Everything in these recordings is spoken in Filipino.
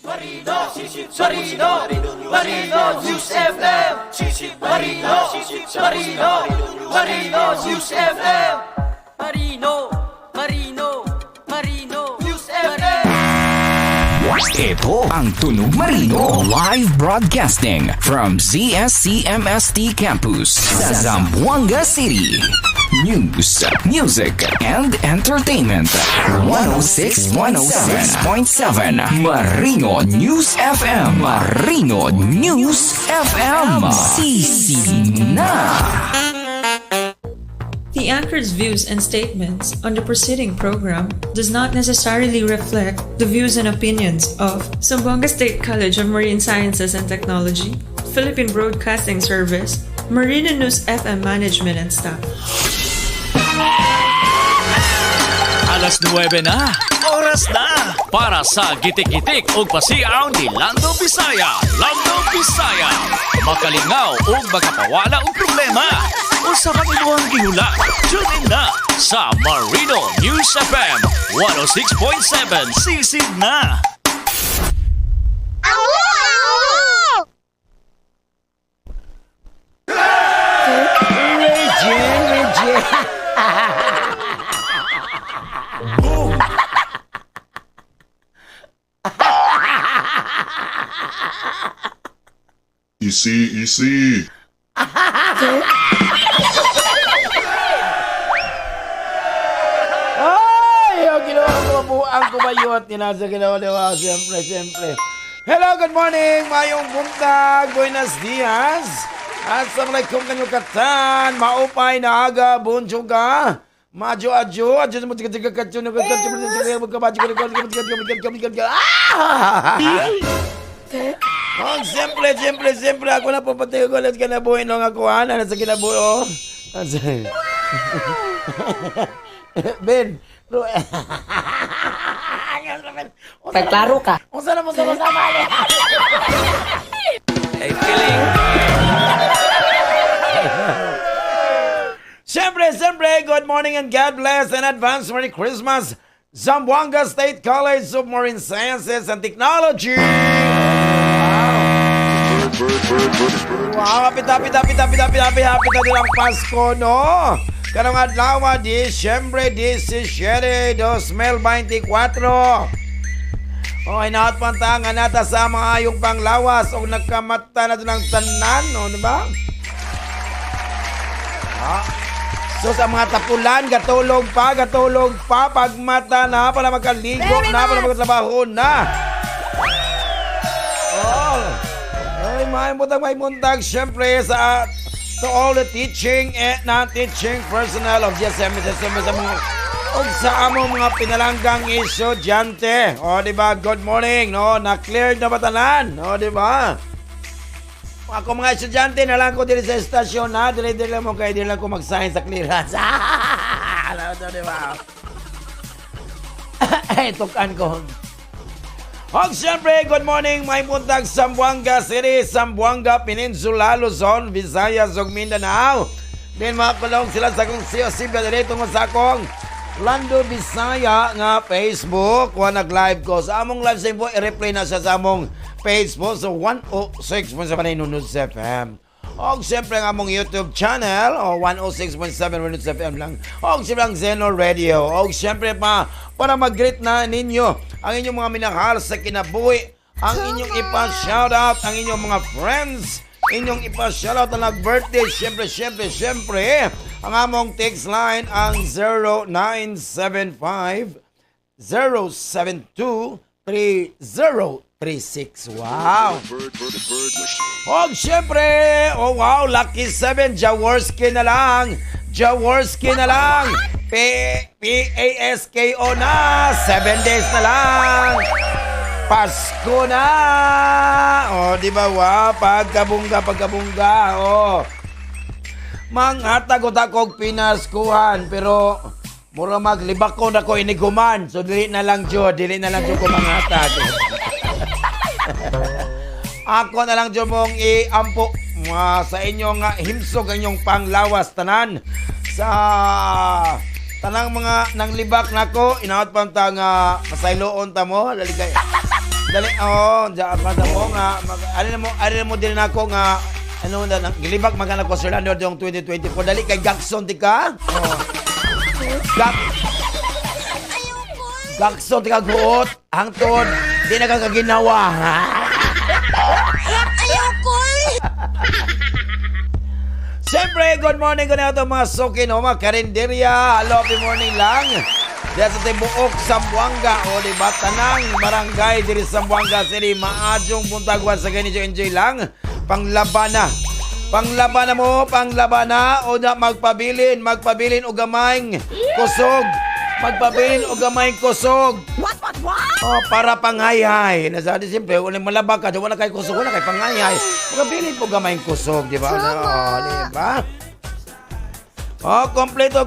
Marino News FM. Marino News FM. Marino News FM. Ito ang Tunog Marino live broadcasting from ZSCMST Campus sa Zamboanga City. News, music, and entertainment. 106.7 Marino News FM. Marino News FM. Sisi na. The anchor's views and statements on the preceding program does not necessarily reflect the views and opinions of Zamboanga State College of Marine Sciences and Technology, Philippine Broadcasting Service, Marino News FM Management and staff. Alas 9 na, oras na para sa gitik-gitik o pasiaw ni Lando Bisaya. Lando Bisaya, makalingaw o makapawala ang problema o sa kaniluang gihula. Tune in na sa Marino News FM 106.7 Sisig na. Easy. Ay, yung ginawa ko ang kumayot. Tinasa ginawa niya. Siyempre. Hello, good morning. Mayong buntag. Buenos dias. Assalamualaikum kanyo katan. Maupay na aga. Bunso ka. Adjo mo tiga katyo na Oh, siyempre ako na papatay ko ulit kinabuhi nung akuhan na sa kinabuhi, oh. Ben, bro. Pagklaro ka. Kung saan mo sa mali? Hey, feeling. Siyempre, good morning and God bless and advance Merry Christmas, Zamboanga State College of Marine Sciences and Technology. Wow, happy na nilang Pasko, no? Karong adlaw, Disyembre 17, 2024. Oh, inaot pantangan nata sa mga ayong panglawas o nagkamata na ng tanan, no? Diba? So sa mga tapulan, gatulog pa, pagmata na, para magkaligo na, para magtrabaho na. Oh, ay, may muntag, syempre, to all the teaching and non-teaching personnel of GSM, sa among mga pinalanggang estudyante. O, diba, good morning, no? Na-cleared na batanan, o, diba? Ako mga estudyante na lang ko dito sa estasyon, ha? Dili lang mo kayo, dili lang ko mag-sign sa clearance. Alam ito, di ba? Tukan ko. Og siyempre, good morning, may buntag Zamboanga City, Zamboanga Peninsula, Luzon, Visayas, ug Mindanao. Then mga kulong sila sa kong sibya dito mo sa akong Lando Bisaya nga Facebook. Kung nag-live ko sa among live stream po, i-replay na siya sa among Facebook sa 106.7 Nunos FM. O siyempre ang among YouTube channel o 106.7 Nunos FM lang. O siyempre ang Zeno Radio. O siyempre pa para mag-greet na ninyo ang inyong mga minahal sa kinabuhi, ang inyong ipa-shoutout, ang inyong mga friends, inyong ipa-shoutout na nag-birthday. Siyempre ang among text line ang 0975 072 3036. Wow! O siyempre, oh wow, Lucky 7, Jaworski na lang. P-A-S-K-O na, 7 days na lang. Pasko na! O, di ba, wow, pagkabungga, o. Manghatag-utakog pinaskuhan, pero mura maglibak ko na ko iniguman. So, dili na lang ko manghatag. Ako na lang dyan mong iampo sa inyong himsog, inyong panglawas tanan. Sa tanang mga nanglibak na ko, inaot pa ang masayloon ta mo, laligay. Dali, diyan pa mo nga, ano mo din ako nga, ano na, gilibak magana ko Sir Lando yung 2024. Dali kay Gakson, di ka? Gakson, di ka guot, hangtod, di na ka kaginawa. Siyempre, good morning ko na ito mga sukin o mga karinderya. Hello, good morning lang. Diyan sa Tibuok, Zamboanga. O diba, tanang barangay diri Zamboanga City. Maadjong buntagwan sa ganito. Enjoy lang. Panglabana. Panglabana mo, panglabana. O na magpabilin o gamayng kusog. Magpabilin o gamayng kusog. What? Para panghayhay. Nasadi siyempre, ulit malaba ka. Wala kay kusog, wala kay panghayhay. Magpabilin po gamayng kusog, di ba? Diba?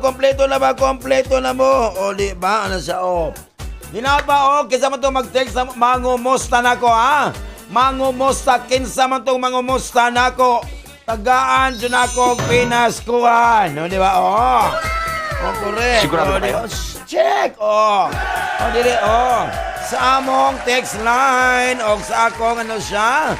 Kompleto na ba? Kompleto na mo. Di ba? Ano siya, Hinaot ba, Kinsa man itong mag-text na mangumusta na ko, ha? Mangumusta. Kinsa man itong mangumusta na ko. Tagaan dyan ako pinaskuhan. Di ba? Correct. Sigurado ba kayo? Check. Dili, sa among text line o sa akong ano siya,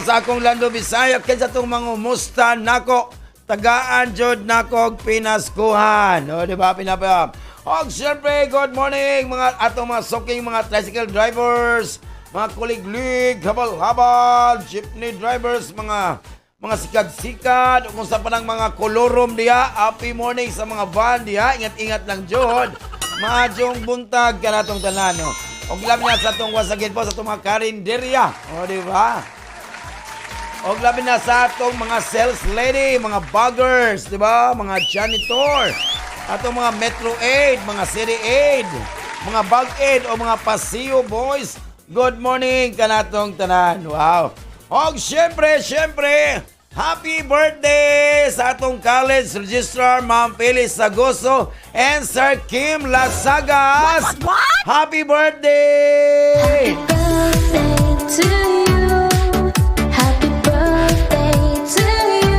sa akong Lando Bisaya, kinsa itong mangumusta na ko. Tagaan jud nako pinaskuhan. Di ba pinapayap? Siyempre, good morning mga atong mga soking mga tricycle drivers, mga kuliglig, habal-habal, jeepney drivers, mga sikat-sikat, kung sa panang mga kolorom diya. Happy morning sa mga van diya. Ingat-ingat lang jud. Maadjong buntag kanatong tanan. Og labi na sa atong wasagin po sa atong mga karinderya. Di ba? Og labi na sa atong mga sales lady, mga buggers, di ba? Mga janitor, atong mga Metro Aid, mga City Aid, mga Bag Aid o mga Paseo Boys. Good morning kanatong tanan. Wow. Og syempre, happy birthday sa atong college registrar, Ma'am Phyllis Sagoso and Sir Kim Lasagas. What? Happy birthday! To you. Happy birthday to you.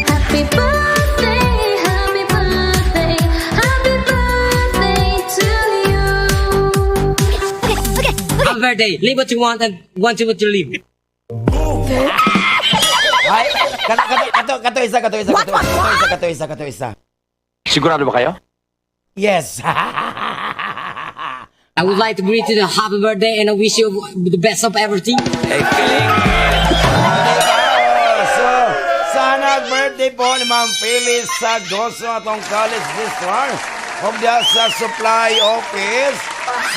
Happy birthday, happy birthday, happy birthday to you. Happy birthday. Live what you want and want what you live. Ay, kato isa. Sigurado ba kayo? Yes. I would like to greet you the happy birthday and I wish you the best of everything. So, sana birthday po ni Ma'am Phyllis Sagoso atong college registrar. Huwag diya sa supply office,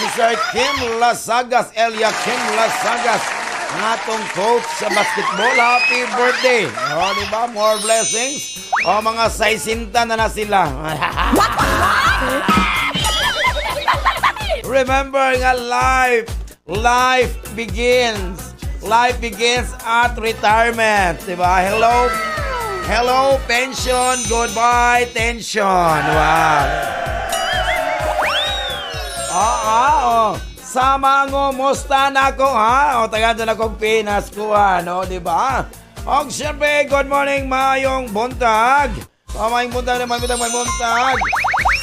si Sir Kim Lasagas, Elia Kim Lasagas, ang atong coach sa basketball. Happy birthday! Diba? More blessings. Mga 60 na sila. Remember nga, life begins at retirement. Diba? Hello, pension. Goodbye, tension. Wow. Sama ngo, musta na ko, ha? Tagaan na akong pinaskuhan, diba? Og siyempre, good morning, mayong buntag. Mayong buntag.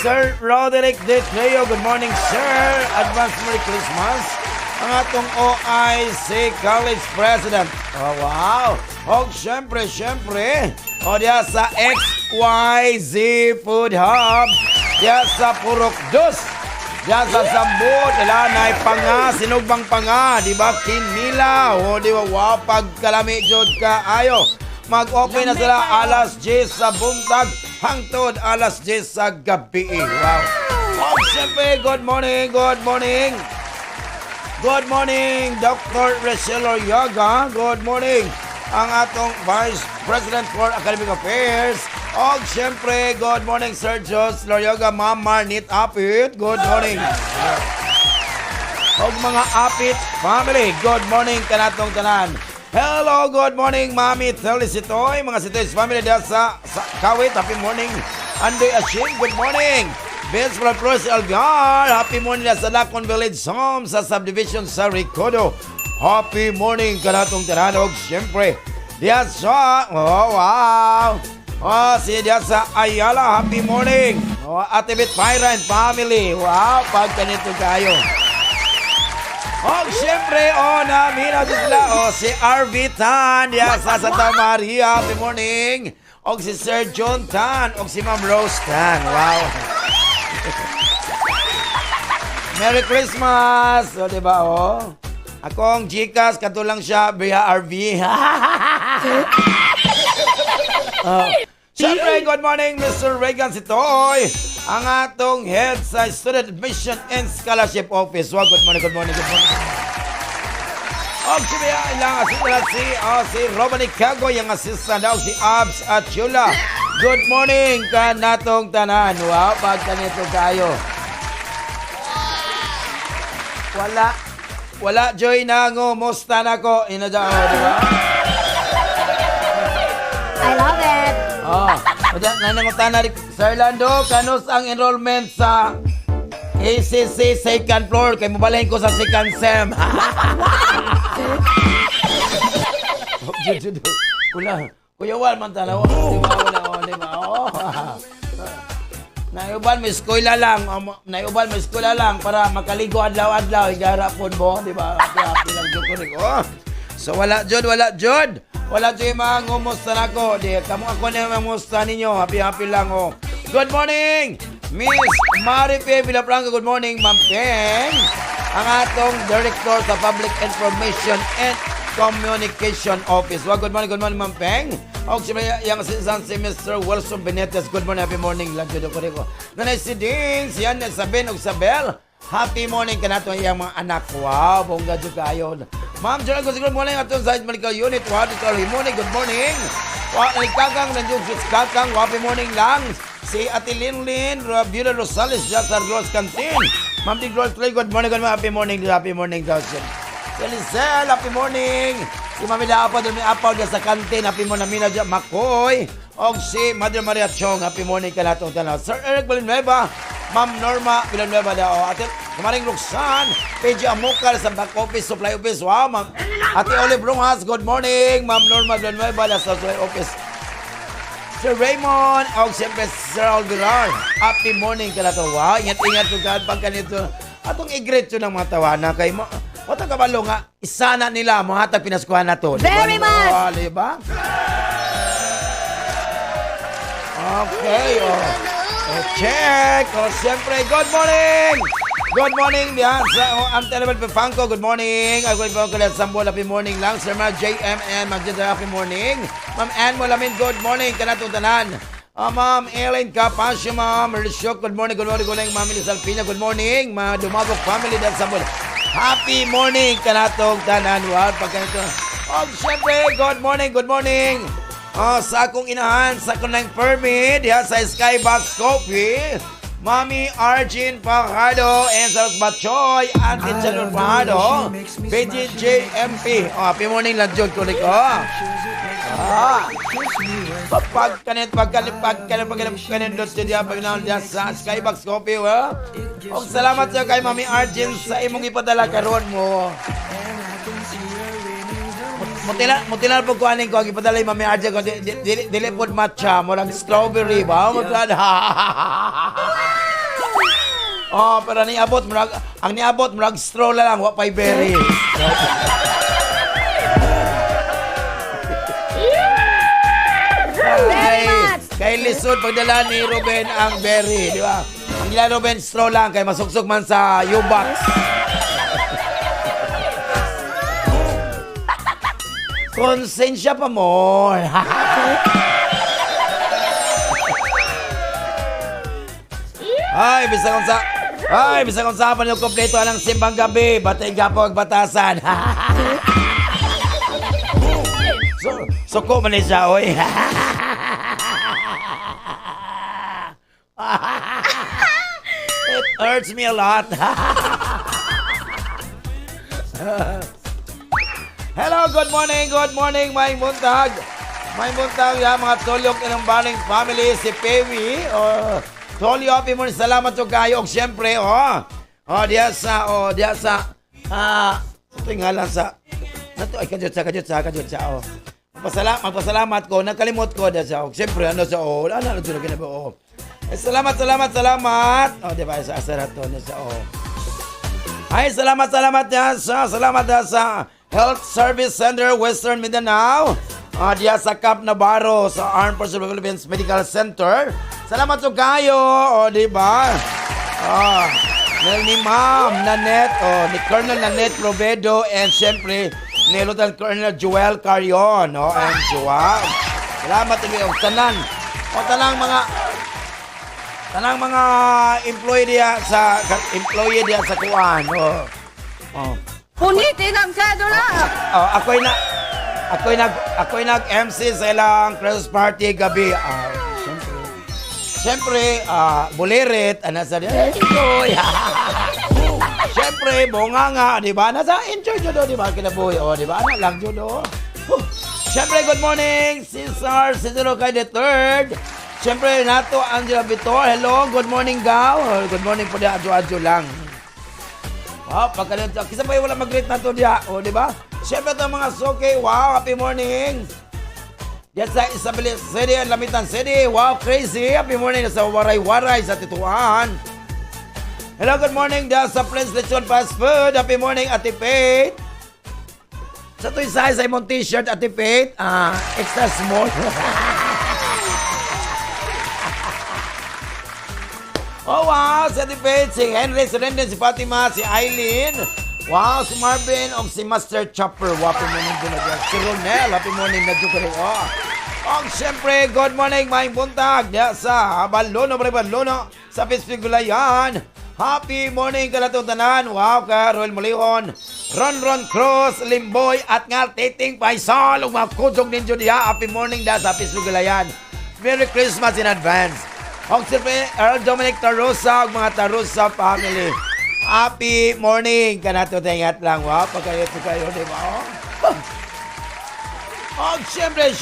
Sir Roderick De Treo, good morning, sir. Advance Merry Christmas. Ang atong OIC College President. Wow. Og siyempre, diya sa XYZ Food Hub, diya sa Purok Dos, diya sa Sambot, ilanay panga, sinugbang panga, di ba? Kinila, di ba? Wow, pagkalami jod ka, ayo. Mag-open na sila alas 10 sa buntag, hangtod alas 10 sa gabi. Wow. Og siyempre, good morning. Good morning, Dr. Rachel Oryaga. Good morning, ang atong Vice President for Academic Affairs. Og siyempre, good morning, Sir Jos Loryaga, Ma'am Marnit Apit. Good morning. Og mga Apit family, good morning kanatong tanan. Hello, good morning, Mami Telly Sitoy. Mga Sitoy's family dyan sa Kawit, happy morning. Andoy Ashim, good morning. Vince Flores Algar, happy morning dyan sa Lacon Village Home sa subdivision sa Ricodo. Happy morning kanatong tanan. Og siyempre, diyan sa, wow. Si diyan sa Ayala, happy morning. Ate Bit Pyra and family. Wow, pag ganito kayo. Og siyempre, naminaw din sila. Si RV Tan, sa Santa Maria, happy morning. Og si Sir John Tan, og si Ma'am Rose Tan. Wow. Merry Christmas! O, diba, Akong Gcash, katulang siya, via RV. Siyempre, good morning, Mr. Regan Sitoy. Ang atong head sa Student Admission and Scholarship Office. Wow, good morning, good morning, good morning. Og siya ilang assistant si Robany Cago, yung assistant daw si Abs at Chula. Good morning ka natong tanan. Wow, pag kanito kayo. Wala joy na ngumusta na ko. Inadao, di ba? I love it. Nanangutan na rin. Sir Lando, kanus ang enrollment sa ACC second floor. Kaya mabalahin ko sa second sem. Wala. Kuya Wal, man tanaw. Di ba? Naiubal mo eskwela lang. Naiubal mo eskwela lang para makaligo adlaw-adlaw. Igarapon mo, di ba? Happy lang dyan ko rin. So wala jud. Wala jud yung mga ngumusta na ko. Di, kamo ako na yung ngumusta ninyo. Happy lang, Good morning, Miss Maripe Villafranca. Good morning, Ma'am Peng. Ang atong Director sa Public Information and Communication Office. Well, good morning, Ma'am Peng. O, yung assistant si Mr. Wilson Benitez. Good morning, happy morning. Lagyo ko rin ko. Nanay si Ding, si Anne, Sabin, o Sabel. Happy morning ka nato yung mga anak. Wow, bongga dyan kayo. Ma'am Gerald, good morning. Atong sa Medical Unit. Wow, good morning, good morning. Kakang, nandiyon si Kakang. Happy morning lang. Si Ate Linlin, Rabula Rosales, Jasar Girls Canteen. Ma'am Di Girls, good morning, happy morning, Dawson. Si Elisel, happy morning. Si Mami Apaw, dumi Apaw dyan sa kantin. Happy morning, Mina dyan, Makoy. O si Mother Maria Chong, happy morning ka natong tanaw. Sir Eric Villanueva, Ma'am Norma Villanueva daw. Ate Maring Roxanne, PJ Amukal sa back office, supply office. Wow, Ma'am. Ate Olive Runghas, good morning. Ma'am Norma Villanueva sa supply office. Sir Raymond, o siyempre Sir Alvirar, happy morning ka natong. Wow, ingat-ingat to God pag kanito. Atong i-greet ng mga tawanan kay mo. Wata kabalo nga, isana nila, mga hatag pinaskuhan na to. Very much! Diba? Okay, check. Siyempre, good morning! Good morning, diyan sa Telebel Pepangko. Good morning. Ako po ko sa Sambo, happy morning lang. Sir Mar JMN, Magdada, happy morning. Ma'am Ann Molamin, good morning. Kanatong tanan. Ma'am Ellen Capasio, Ma'am Rishok, good morning, Ma'am Elisalpina, good morning. Ma Dumabok family dahil sa Sambo. Happy morning kanatong tanan. Wow, pagkanito. Siyempre, good morning. Sa akong inahan, sa akong ng permit, sa Skybox Coffee, Mami Arjin Fajardo, Enzels Bachoy, Auntie Chanel Fajardo, BGJMP. Happy morning lang, John Kulik. Pagkanit doon siya sa Skybox Coffee. Salamat sa kay Mami Arjin sa imong ipadala karon mo. Mutila po ko aning ko ang ipadala yung Mami Arjin ko. Dili po matcha, morang strawberry ba? Pero ang niabot, morang straw lang, wapay berry. Kay Lisod, pagdala ni Ruben ang berry, di ba? Ang gila Ruben, straw lang, kay masuksok man sa U-box. Konsensya pa mo. Bisa kong sa yung kompleto ng simbang gabi, batay gapo ang batasan. Suko man siya, oy. It hurts me a lot. Hello, good morning, my muntag. May muntag ya mga tulyok ng baling family, si Pewi. Tolyo, happy morning, salamat to kayo. Siyempre, diya sa, tingala sa, kadyot sa, magpasalamat ko, nakalimot ko diya sa, siyempre, salamat. Diba, sa asarato niya sa, Ay, salamat sa Health Service Center, Western Mindanao. Diya sa Cap Navarro sa Armed Forces of the Philippines Medical Center. Salamat po kayo, di ba? Ni Ma'am Nanette, ni Colonel Nanette Provedo, and syempre, ni Lieutenant Colonel Joel Carion, and Joel. Salamat po tanan. Tanang mga employee diya sa kuan. Punitin ang sedula! Ako'y nag-MC sa ilang Christmas party gabi. Siyempre, bulirit, sa diya. Siyempre, bonganga, di ba? Nasa enjoy nyo do, di ba? Kinabuhi, di ba? Anak lang nyo do. Siyempre, good morning, Cesar kay the third. Siyempre, nato, Angela Vitor. Hello, good morning, Gaw. Good morning po diya, adyo lang. Wow, pagkanito. Kisa ba yung wala mag-greet na to diya? Di ba? Siyempre ito mga soke. Wow, happy morning. Diyan sa Isabela City, Lamitan City. Wow, crazy. Happy morning sa Waray-Waray sa Tituan. Hello, good morning diyan sa Prince Lechon Fast Food. Happy morning, Ate Faith. Sa ito'y size ay mong t-shirt, Ate Faith. Extra small. Oh, wow! Si Ate Faith, si Henry, si Rendon, si Fatima, si Eileen. Wow! Si Marvin, si Master Chopper. Wow, happy morning din na dyan. Si Ronel, happy morning na dyan ko rin. Siyempre, good morning, maing buntag. Diyan sa Balono, sa Pispigulayan. Happy morning ka na itong tanan. Wow, ka Roel Molihon, Ron Cruz, Limboy, at nga Titing Paisal. Mga ninyo diya. Happy morning dyan sa Pispigulayan. Merry Christmas in advance. Siyempre, Earl Dominic Tarusa, mga Tarusa family. Happy morning! Kanato tingat lang. Wow, pagkayot di ba? Siyempre.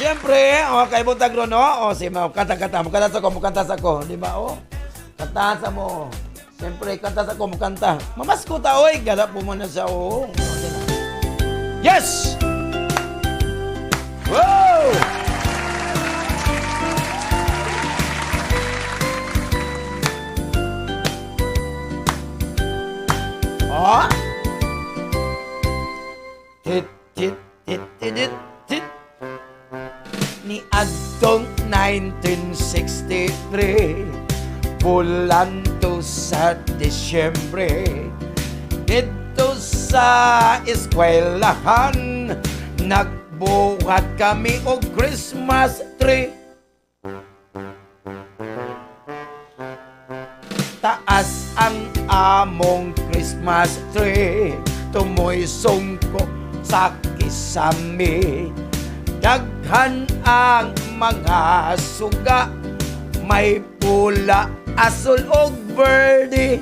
Kay Buntag ron, si kanta sa ko. Di ba, Kanta sa mo. Siyempre, kanta sa ko, kanta. Mamasko ta, gala po mo na siya, Yes! Wow! Ni adtong 1963, bulan to sa Disyembre, dito sa eskwelahan, nagbuhat kami og Christmas tree. Taas ang among Christmas tree, tumoy sungko sa kisame. Daghan ang mga suga, may pula, asul og verde.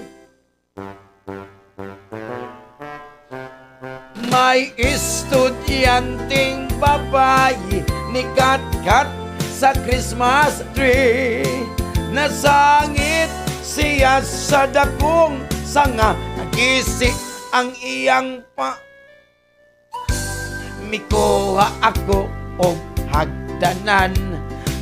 May estudyanteng babae ni Kat sa Christmas tree. Nasangit siya sa dakong sanga, nagisi ang iyang pa. Mikuha ako og hagdanan,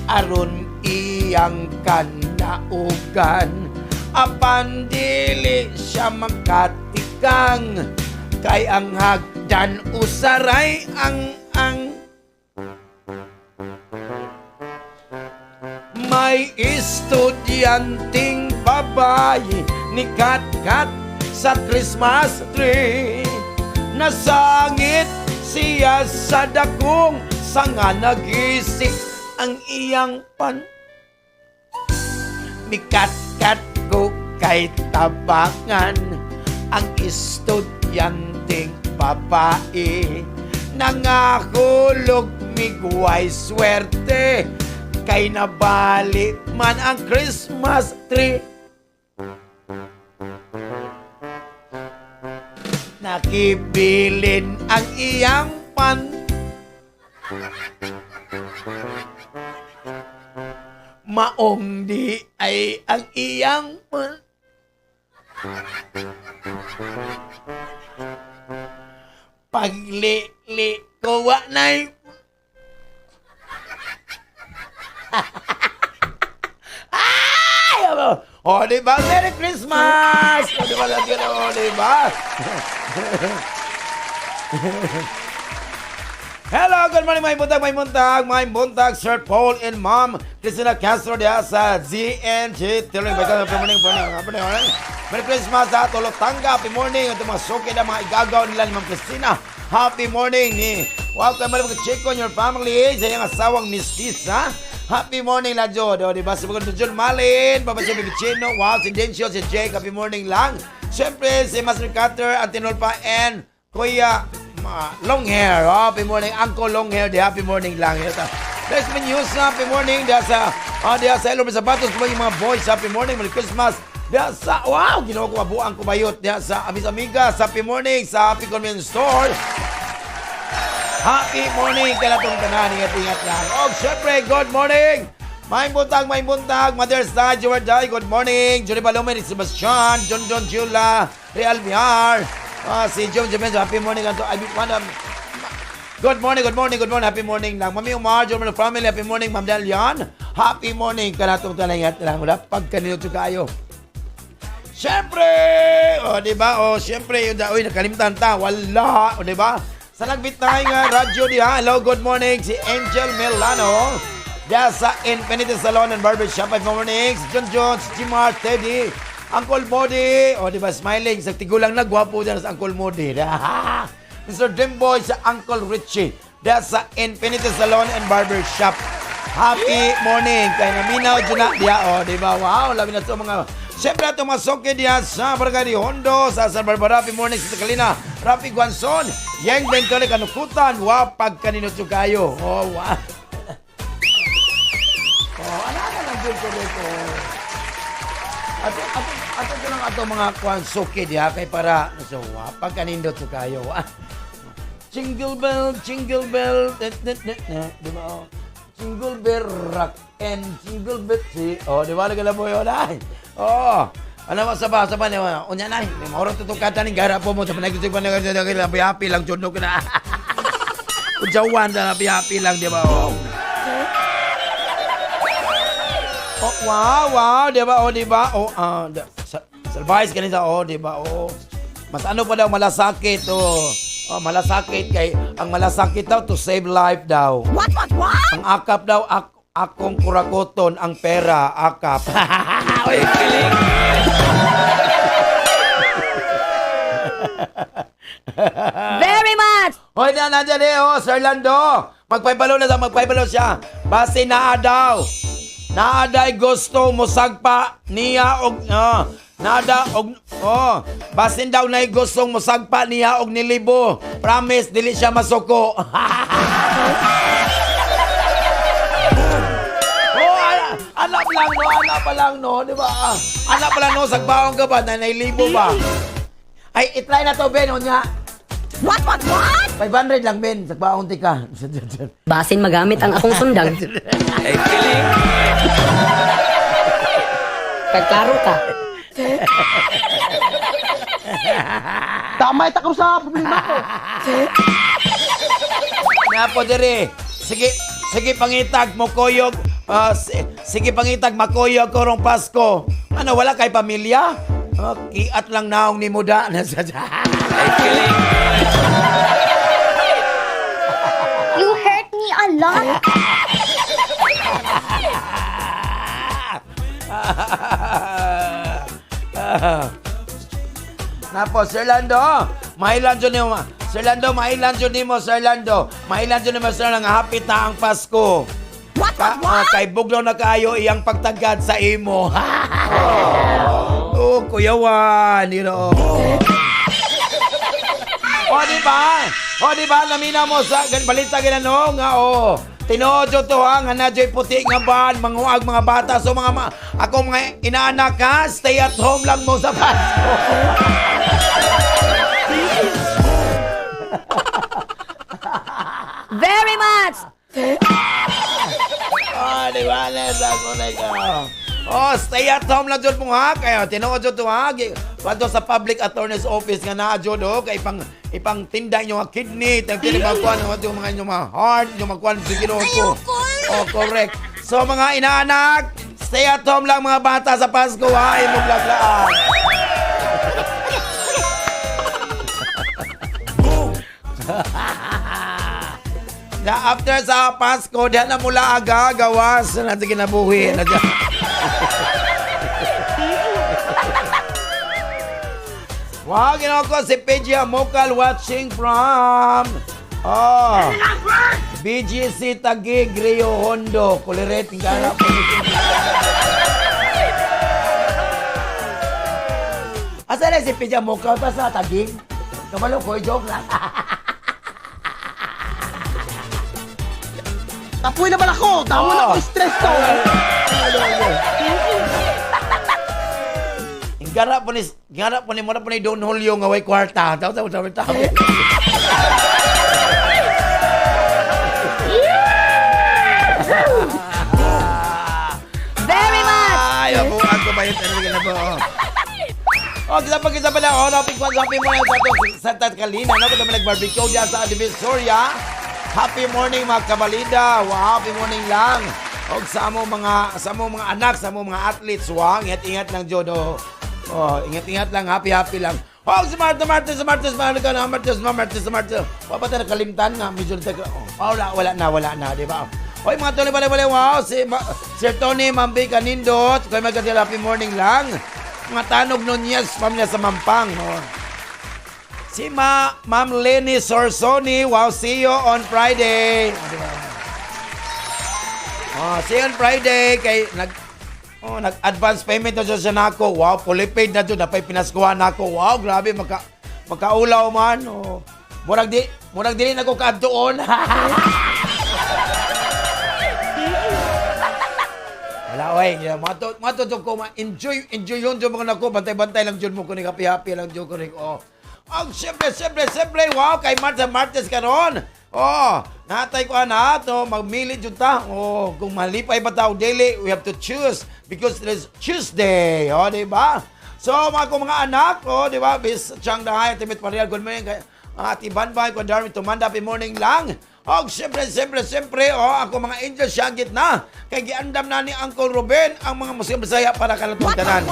aron iyang kanaugan. Apan dili siya makatikang, kay ang hagdan usaray ang. May estudyanteng babae ni Kat sa Christmas tree. Nasangit siya sa dakong sanga, nagisik ang iyang pan. Mikat-kat ko kay tabangan ang estudyanteng babae. Nangahulog miguay swerte, kay nabali man ang Christmas tree. Nakibilin ang iyang pan. Maong di ay ang iyang pan. Pagli ko wa na'y ay, O, di ba? Merry Christmas! O, di ba? O, di ba? Hello, good morning, may buntag, Sir Paul and Mom Cristina Castro diya sa ZNG. Good morning. Merry Christmas sa Tolotanga. Happy morning. Ito mga suki na mga igagaw nila ni Ma'am Cristina. Happy morning ni welcome mga Chico and your family sa iyong asawang Miss ha? Happy morning na Jod. O, diba? Sa mga John Malin, Papa Jimmy Vicino, wow, si Dencio, si Jake, happy morning lang. Siyempre, si Master Cutter, Antinolpa, and Kuya long hair. Oh, happy morning, Uncle Long Hair. Happy morning lang. Next news, happy morning. Diya sa Elor sa Batos, yung mga boys. Happy morning, Merry Christmas. Diya sa, wow, ginawa ko mabuang kubayot. Diya sa Amis Amigas, happy morning. Sa Happy Convenience Store. Happy morning. Kaya itong tanan, ingat lang. Oh, syempre, good morning. May buntag. Mother's Day, Jorday, good morning. Johnny Palome, Sebastian, John Jula, Real Miar. Si John James, happy morning. Good morning. Happy morning lang. Mami Umar, John family, happy morning. Ma'am Dalian, happy morning. Kanatong talangat lang. Wala pagkanino kayo. Siyempre, o diba? O siyempre, uy, nakalimtan ta. Wala, o diba? Sa nagbitay nga radyo diha. Hello, good morning. Si Angel Milano. Diya sa Infinity Salon and Barbershop. Good morning. Si John Jones, Jimar, Teddy. Uncle Modi, o diba smiling, sa tigulang na, gwapo dyan sa Uncle Modi. Mr. Dimboy sa Uncle Richie, dyan sa Infinity Salon and Barber Shop. Happy morning, kaya naminaw dyan na, diya, o diba, wow, labi na ito mga, siyempre ito masoke diyan sa Barangay Hondo, sa San Barbara, happy morning sa Kalina, Rafi Guanzon, Yang Bentole Kanukutan, wapag kanino ito kayo, oh, wow. Oh, ano lang dito dito? Ato lang ato mga kwansoke diha kay para so pag kanindot to kayo. Jingle bell, di ba? Jingle bell rock and jingle bell si. Oh, di ba nagala mo yun ay? Oh, ano mo saba ni unya nay. May moro tutukatan ning gara po mo sa panagusig pa nagala happy lang judno kana. Ujawan na happy lang di ba? Oh, wow, di ba? Oh, di ba? Oh, salvais ka nila, oh, di ba? Oh, mas ano pa daw, malasakit, oh. Oh, malasakit kay, ang malasakit daw to save life daw. What? Ang akap daw, akong kurakoton, ang pera, akap. Uy, kiling. Very much! Hoy, nandiyan eh, oh, Sir Lando. Magpaybalo siya. Base naa daw. Naaday gusto mo sagpa niya og basin daw na gusto mo sagpa niya og nilibo. Promise dili siya masuko. Anak pa lang no, di ba? Anak pa lang no, sagbaon ka ba na nilibo ba? Ay, itry na to Ben onya. What? 500 lang Ben, sagbaon ti ka. Basin magamit ang akong sundang. Ay, kiling. Kagklaro ka. Tamay takam sa problema ko. Napo dire. Sige pangitag mo koyog. Sige pangitag makoyog ko rong Pasko. Ano wala kay pamilya? Kiat lang naong ni muda na sa. Ay, kiling. You hurt me a lot. Napo, Sir Lando, mailan dyan mo. Sir Lando, mailan dyan mo, Sir Lando. Mailan dyan mo, Sir Lando, nga hapit na ang Pasko. What? Kay buglaw na kayo iyang pagtagad sa imo. Oh, kuyawan, nino. O, di ba, namina mo sa balita ginano nga, Tinodyo to ha, nga na puti nga ban, manguag mga bata. So ako mga inaanak ha, stay at home lang mo sa Pasko. Very much! Di ba, nasa ko na ikaw. Stay at home lang dyan mo ha, kayo, tinodyo to ha. Wado sa public attorney's office nga na dyan kay ipang tinda nyo mga kidney, magkuhan yung mga heart, yung magkuhan sa ginoo ko. Oh, correct. So mga inaanak, stay at home lang mga bata sa Pasko ha. Imong laglaan. Na after sa Pasko, diyan na mula aga gawas na sa kinabuhi na diyan. Wow, ginawa ko si Pidgey Amokal watching from BGC Taguig, Rio Hondo. Kuliret, nga po. Asa na si Pidgey Amokal pa sa Taguig? Kamalo ko, joke lang. Tapoy naman ako! Tama na ako, stress to! Gara po ni muna po ni Don Julio nga way kwarta. Taw. Very much! Ay, ako ba yun? Ano po? Kita pa na. Happy mo na sa Santa Catalina. Ano ba nag-barbecue dyan sa Divisoria? Happy morning mga kabalida. Wow, happy morning lang. O sa mo mga anak, sa mo mga athletes. Wow, ingat-ingat lang, Jodo. Ingat-ingat lang, happy lang. Si Martes. Wala na kalimtan nga. Wala na, di ba? Hoy, mga tuloy, wow. Sir Tony, Mambi, Kanindot. Kaya magkatila, happy morning lang. Mga tanog nun yes, pamilya sa Mampang. Si Ma'am Lenny Sorsoni, wow, see you on Friday. See you on Friday. Nag-advance payment na siya nako. Wow, fully paid na doon. Napay pinaskuhan nako. Wow, grabe. Makaulaw man. Murag di na ko kaadtoon. Wala, oy. Matutog ko. Enjoy yun dyan mga nako. Bantay-bantay lang dyan mo ko. Happy lang dyan ko. Siyempre. Wow, kay Martes ka ron. Natay ko na to, magmili dyan ta. Kung malipay ba tao daily, we have to choose because it is Tuesday. Diba? So, mga anak, diba? Bis Chang Dahay, Timit Parial, good morning. Ati Banbay, kung Darwin, tumanda, happy morning lang. Siyempre, ako mga angel syagit na. Kay giandam na ni Uncle Ruben ang mga Muslim Bisaya para kalatong tanan.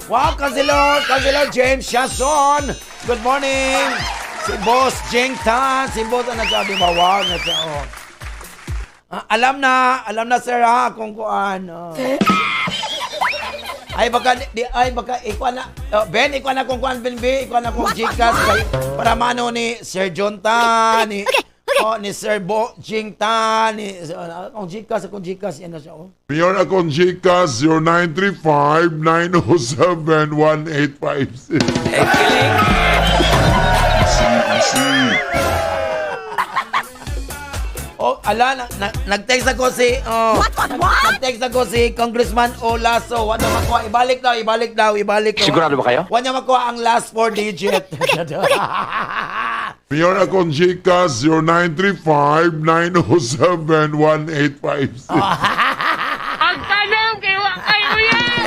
Wow, Councilor James Shason. Good morning. Si Boss Jeng Tan, si Boss na sabi mawag na siya. Alam na sir ha kung kuan. Ay baka ikaw na Ben, ikaw na kung kuan Ben B, ikaw na kung Gcash kay para mano ni Sir John Tan ni ni Sir Bo Jeng Tan ni kung Gcash yan na siya. Mayor akong Gcash 0935-907-1856. Nag-text ako si Nag-text ako si Congressman Olaso. Wala makuha. Ibalik daw. Sigurado ba kayo? Wala makuha ang last 4 digit. Mayor akong Gcash 0935-907-1856. Ang tanong, kiwa kayo yan!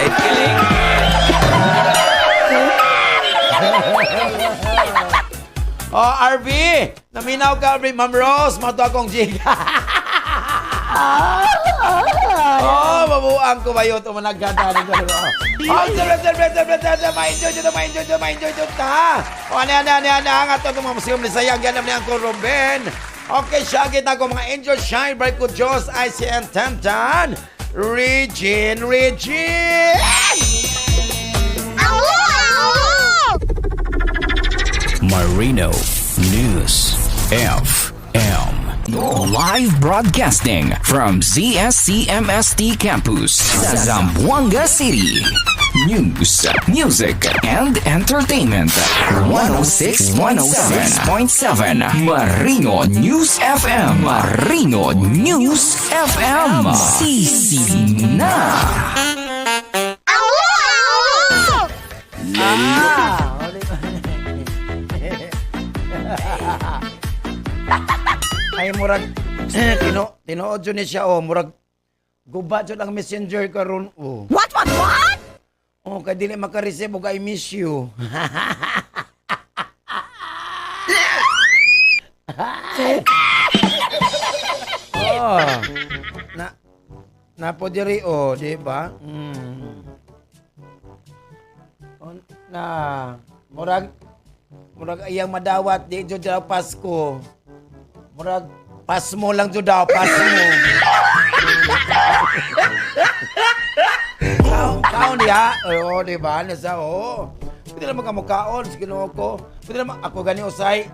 RV! Naminaw ka, RV. Ma'am Rose, mato akong Gcash. Mabuang ko ba yun? Managkata rin ko. Ma-enjoy nyo ta. Ano, ito itong mga musikong lisayang ganam ni Uncle Ruben. Okay, syagit ako mga angel shine, bright ko Diyos, ICN Temtan. Regine! Marino News FM. Live broadcasting from ZSCMST Campus, Zamboanga City. News, music, and entertainment. 106.7 Marino News FM. Marino News FM. Sisina. Ay murag tinuod yun niya murag guba jud ang messenger karon What? kay dili maka-receive og I miss you. Napo diri di ba? Na murag iyang madawat di jud daw Pasko. Murag pasmo lang jud daw, pasmo. Kaon diha. Di ba? Nasa pwede naman ka magkaon sa Ginoo ko. Pwede naman ako gani usay.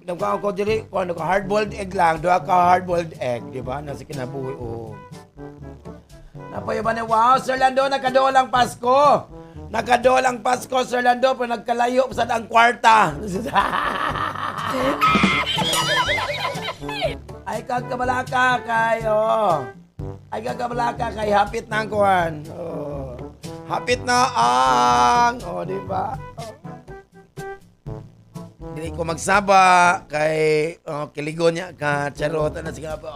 Nagkaon ko diri kung ano ka hard-boiled egg lang, duha ka hard-boiled egg, di ba? Nasa kinabuhi Napayo ba na, wow, Sir Lando, nakadolang Pasko. Nakadolang Pasko, Sir Lando, pero nagkalayo sa ang kwarta. Ay kagkabalaka kayo. Ay kagkabalaka kay hapit na ang kuhan. Hapit na ang, di ba? Dili ko magsaba kay kiligon niya ka charot na sige po.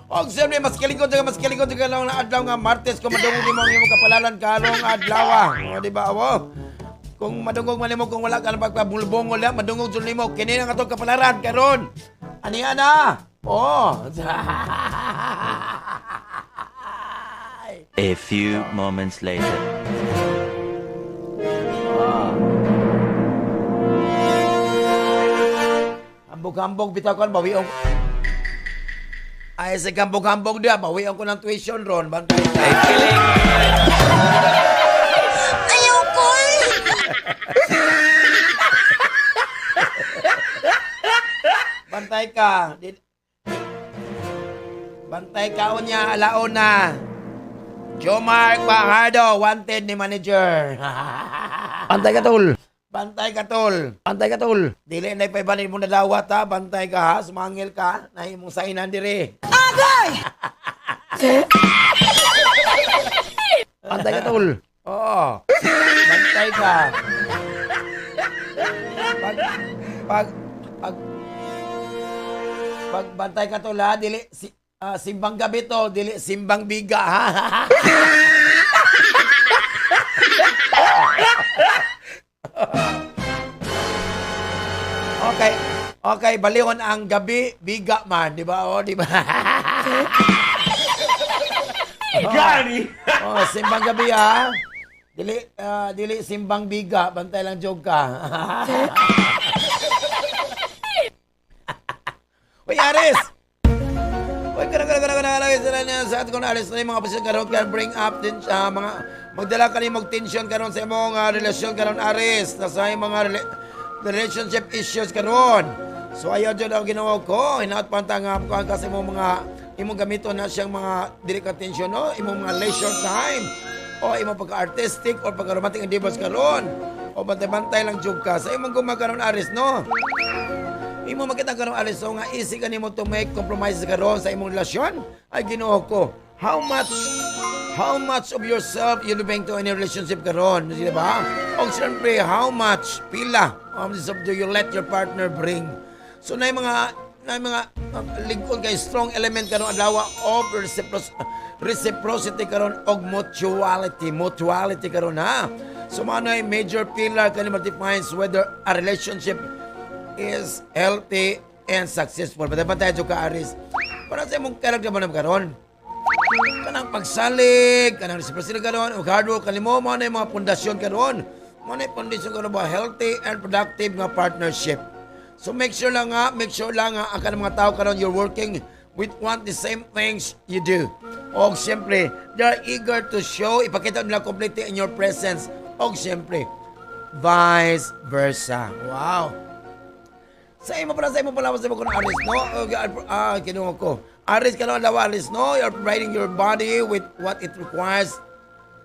Og siyempre mas kiligon ka lang na adlaw nga Martes ko madungog nimo ang imong kapalalan karong adlaw. Di ba Kung madungog man nimo kung wala ka nang pagpabulbongol na madungog jud nimo kini ang atong kapalaran karon. Ani ana? A few moments later. Hambog-hambog bitaw kon bawiong. Ay sa hambog-hambog dia bawiong ko ng tuition ron bantay. Ayaw ko! Bantay ka. Bantay ka unya alaon na. Jomar Bahardo, wanted ni manager. Bantay ka tol. Bantay ka tol. Bantay ka tol. Dili na ipaibanin mo na dawat ha. Bantay ka ha. Sumangil ka. Nahi mong sainan diri. Agay! Bantay ka tol. Oo. Bantay ka. Pag bantay ka tol ha. Dili simbang gabi to. Dili simbang biga ha. Okay, balihon ang gabi, biga man, di ba? Di ba? Gani! Simbang gabi ha. Dili simbang biga, bantay lang jog ka. Uy, Aris! Uy, sa atin ko na Aris na yung mga pasyon karon can bring up din mga magdala ka mong tension karon sa imong relasyon karon Aris. Nasa yung mga relationship issues karon. So ayaw dyan ang ginawa ko. Hinaot pantangam ko kasi imong gamito na siyang mga direct attention, no? Imong mga leisure time. O imong pagka-artistic o pagka-romantic endeavors karon. O bantay-bantay lang jug ka. Sa imong gumakaroon Aris, no? Imong makita karon Aris, so nga easy ka nimo to make compromises karon sa imong relasyon. Ay ginoo ko. How much of yourself you bring to any relationship karon, di ba? O siyempre, how much pila do you let your partner bring? So na mga ligod kay strong element karon adlaw of reciprocity karon og mutuality karon ha. So manay major pillar kanimo defines whether a relationship is healthy and successful. Patay jud ka Aris. Para sa imong character man karon. Kanang pagsalig, kanang reciprocity karon, ug hard work kanimo mo na mga pundasyon karon. Mo na pundasyon karon ba healthy and productive nga partnership. So make sure lang ang mga tao karon you're working with want the same things you do. O siyempre, they are eager to show, ipakita nila completely in your presence. O siyempre, vice versa. Wow. Sa imo pala ko ng Aris, no? Kinuha ko. Aris ka lang Aris, no? You're providing your body with what it requires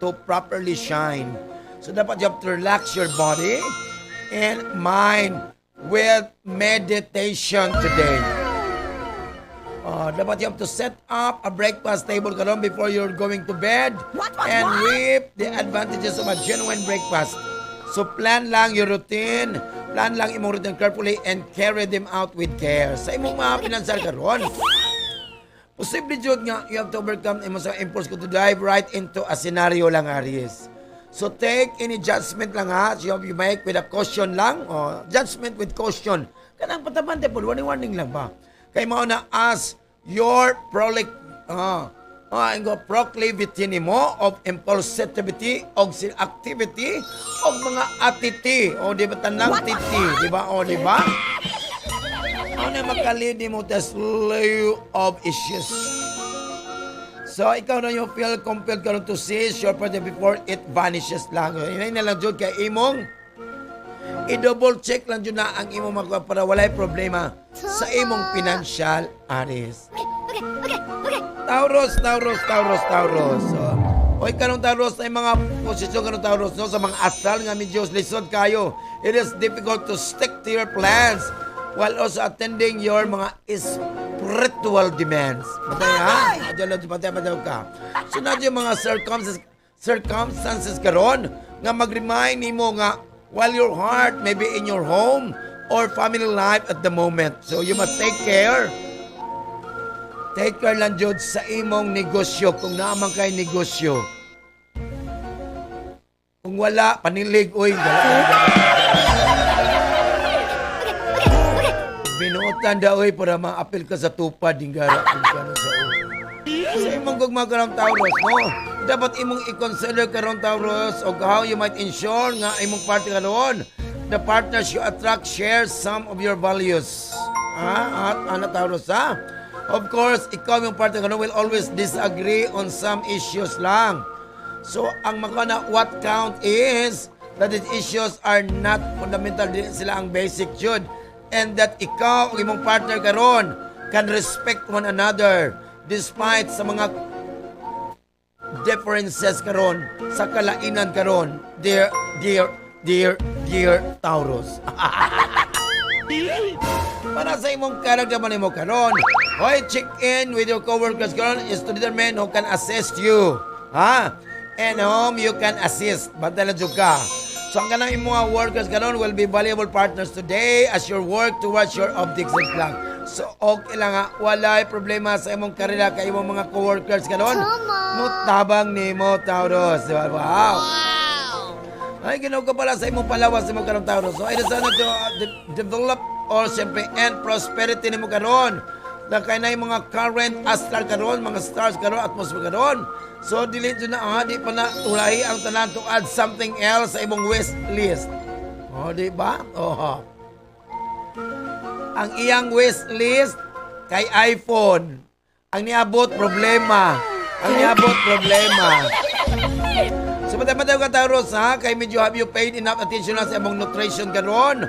to properly shine. So dapat you have to relax your body and mind with meditation today. Dapat you have to set up a breakfast table karon before you're going to bed and reap the advantages of a genuine breakfast. So plan lang your routine, plan lang imong routine carefully and carry them out with care. Sa imong mga pinansal karon, posible jud nga you have to overcome imong sa impulse ko to dive right into a scenario lang Aries. So take any judgment lang ha. So you make with a caution lang. Judgment with caution. Kanang patabante po, warning lang ba? Kay mao na as your Ang proclivity nimo of impulsivity og activity og mga attitude o di ba tanang titi, di ba? O di ba? Ano makalid mo the slew of issues. So ikaw na yung feel compelled ka to seize your project before it vanishes lang. Yun na lang jud kay imong i-double check lang dyan na ang imong magkuha para walay problema sa imong financial aris. Taurus. So, oy kanong Taurus ay mga posisyon kanong Taurus no sa mga astral nga medyo lisod kayo. It is difficult to stick to your plans while also attending your mga spiritual demands. Patay ha? Patay ka. So na yung mga circumstances karon nga mag-remind nimo nga while your heart may be in your home or family life at the moment. So you must take care. Take care lang jud sa imong negosyo kung naamang kay negosyo. Kung wala, panilig, uy. Binuotan daw, uy, para ma-appeal ka sa tupad, dingara. Sa imong gugma karong Taurus, no? Dapat imong i-consider karong Taurus o how you might ensure nga imong party karon. The partners you attract share some of your values. At Taurus, ha? Of course, ikaw yung partner karon will always disagree on some issues lang. So, ang makana what count is that these issues are not fundamental, din sila ang basic jud. And that ikaw, ang imong partner karon can respect one another despite sa mga differences karon, sa kalainan karon. Dear Taurus. Para sa imong karagdaman mo karon, hoy, check in with your coworkers karon is to determine who can assist you. And whom you can assist. Bantala jud ka. So ang kanang imong workers karon will be valuable partners today as you work towards your objectives lang. So okay lang nga, walay problema sa imong karera kay imong mga coworkers karon. Mutabang nimo Taurus. Wow. Ay, ginaw ka pala sa imong palawas sa imong karong Taurus. So, ay sana to develop or siyempre and prosperity nimo karon. Na kay na yung mga current astral karon, mga stars karon, atmosphere karon. So, delete yun na, di pa na ulahi ang tanan to add something else sa imong wish list. O, di ba? Ang iyang wish list kay iPhone. Ang niabot problema. So, matay ka Taurus, ha? Kay medyo have you paid enough attention na sa imong nutrition karon,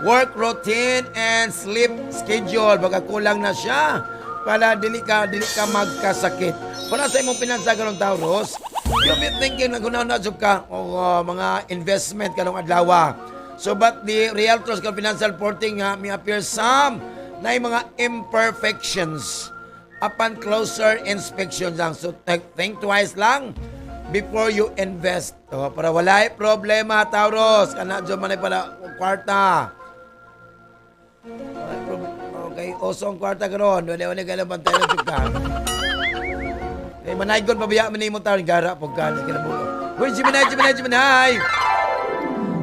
work routine, and sleep schedule. Baka kulang na siya para dili ka magkasakit. Para sa imong pinansa karon Taurus, you be thinking na kunaon na ka mga investment karong adlaw. So, but the realtors ka financial reporting may appear some na mga imperfections upon closer inspection lang. So, think twice lang before you invest. Para walay problema, Taurus. Kana dyan manay para kwarta. Okay, osong kwarta karon. Wala ka lang bantay na ka. Okay, manaygon pabiya man mo Taurus. Gara, pagkakas ka na bulo. Uy, Gemini!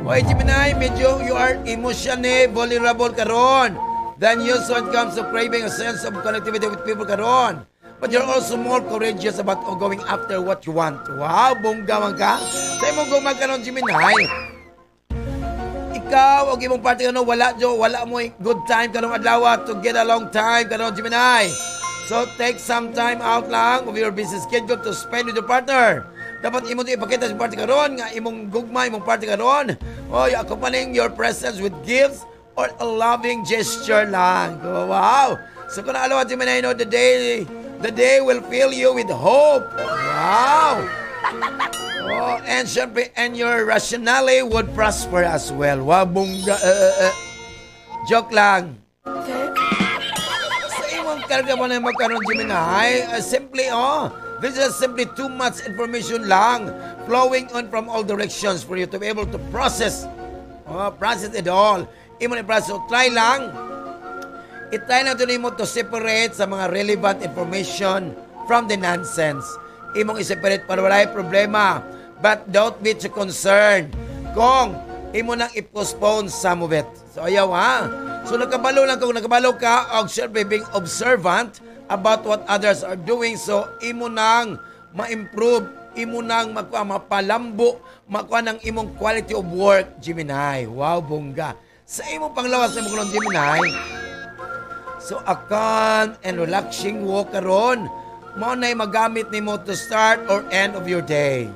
Uy, Gemini, medyo you are emotionally vulnerable karon than usual when it comes to craving a sense of connectivity with people karon. But you're also more courageous about going after what you want. Wow, bongga man ka. Sa imong gumag karon Gemini. Ikaw og imong party karon wala mo good time karong adlaw to get a long time karon Gemini. So take some time out lang of your busy schedule to spend with your partner. Dapat imo ipakita sa party karon nga imong gugma imong party karon. Accompanying your presence with gifts or a loving gesture lang. Wow. So kung alawa Gemini, the day will fill you with hope. Wow! And syempre, and your rationale would prosper as well. Wow, bongga. Joke lang. Sa imong karga mo na magkaroon, Gemini, this is simply too much information lang flowing on from all directions for you to be able to process it all. Imo ni process. So, try lang. I-try na ito mo to separate sa mga relevant information from the nonsense. Imong i-separate para wala yung problema. But don't be too concerned kung imo nang i-postpone some of it. So ayaw ha. So nakabalo lang kung nakabalo ka, og syempre being observant about what others are doing. So imo nang ma-improve, imo nang mapalambo, makuha ng imong quality of work, Gemini. Wow, bongga. Sa imong panglawas na mo Gemini, so a calm and relaxing walk karon, mao nay magamit nimo to start or end of your day.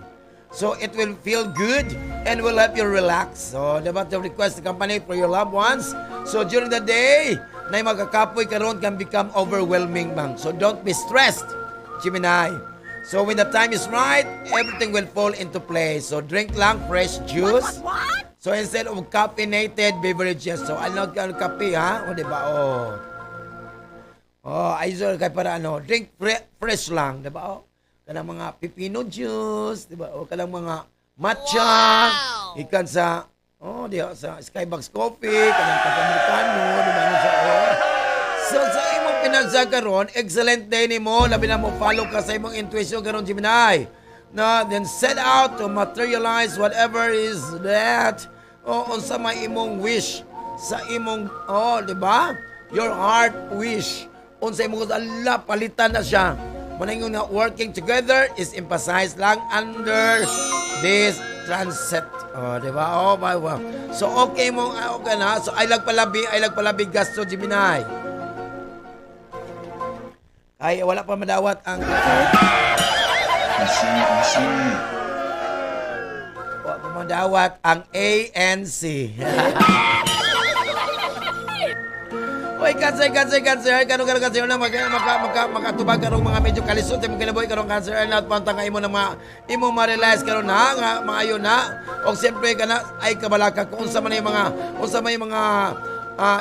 So it will feel good and will help you relax. So dapat to request the company for your loved ones. So during the day, na magkakapoy karon can become overwhelming bang. So don't be stressed, Gemini. So when the time is right, everything will fall into place. So drink lang fresh juice. So instead of caffeinated beverages. So ano ka kape ha? O diba? Ay kay para drink fresh lang, diba? Kanang mga pipino juice, di ba? O kanang mga matcha, ikan sa sa Skybox Coffee, kanang kape Americano, di ba? So sa imong pinansa karon, excellent day nimo, labi na mo follow ka sa imong intuition karon, Gemini. Na then set out to materialize whatever is that unsa may imong wish sa imong di ba? Your heart wish. Unsa imong Allah palitan na siya. Manayong nga working together is emphasized lang under this transit. Di ba? Wow. So, okay mo, okay na. So, ay lagpalabi gasto, Gemini. Ay, wala pa madawat ang... Wala pa madawat ang ANC. Oy, cancer. Kanong cancer na makatubag karong mga medyo kalisod mo kinabuhi karong cancer na pantanga imo na imo ma-realize karon na nga maayo na. Og siyempre kana ay kabalaka kung unsa man may mga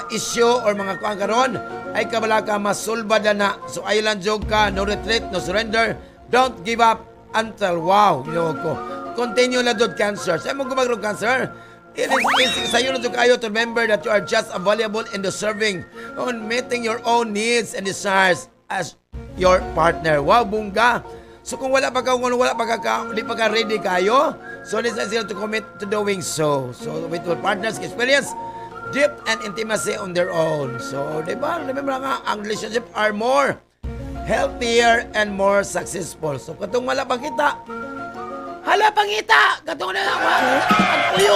issue or mga kuan karon ay kabalaka masulbad na. So ay lang jog ka, no retreat, no surrender. Don't give up until wow, ko. Continue na dod cancer. Sa imo gumagro cancer. It is easy sa iyo na kayo to remember that you are just available and deserving on meeting your own needs and desires as your partner. Wow, bungga. So kung wala pa ka ready kayo, so it's easy to commit to doing so. So with your partners experience deep and intimacy on their own. So, di ba? Remember nga, ang relationship are more healthier and more successful. So, katong wala pa kita, hala pangita! Katong na lang, ang puyo!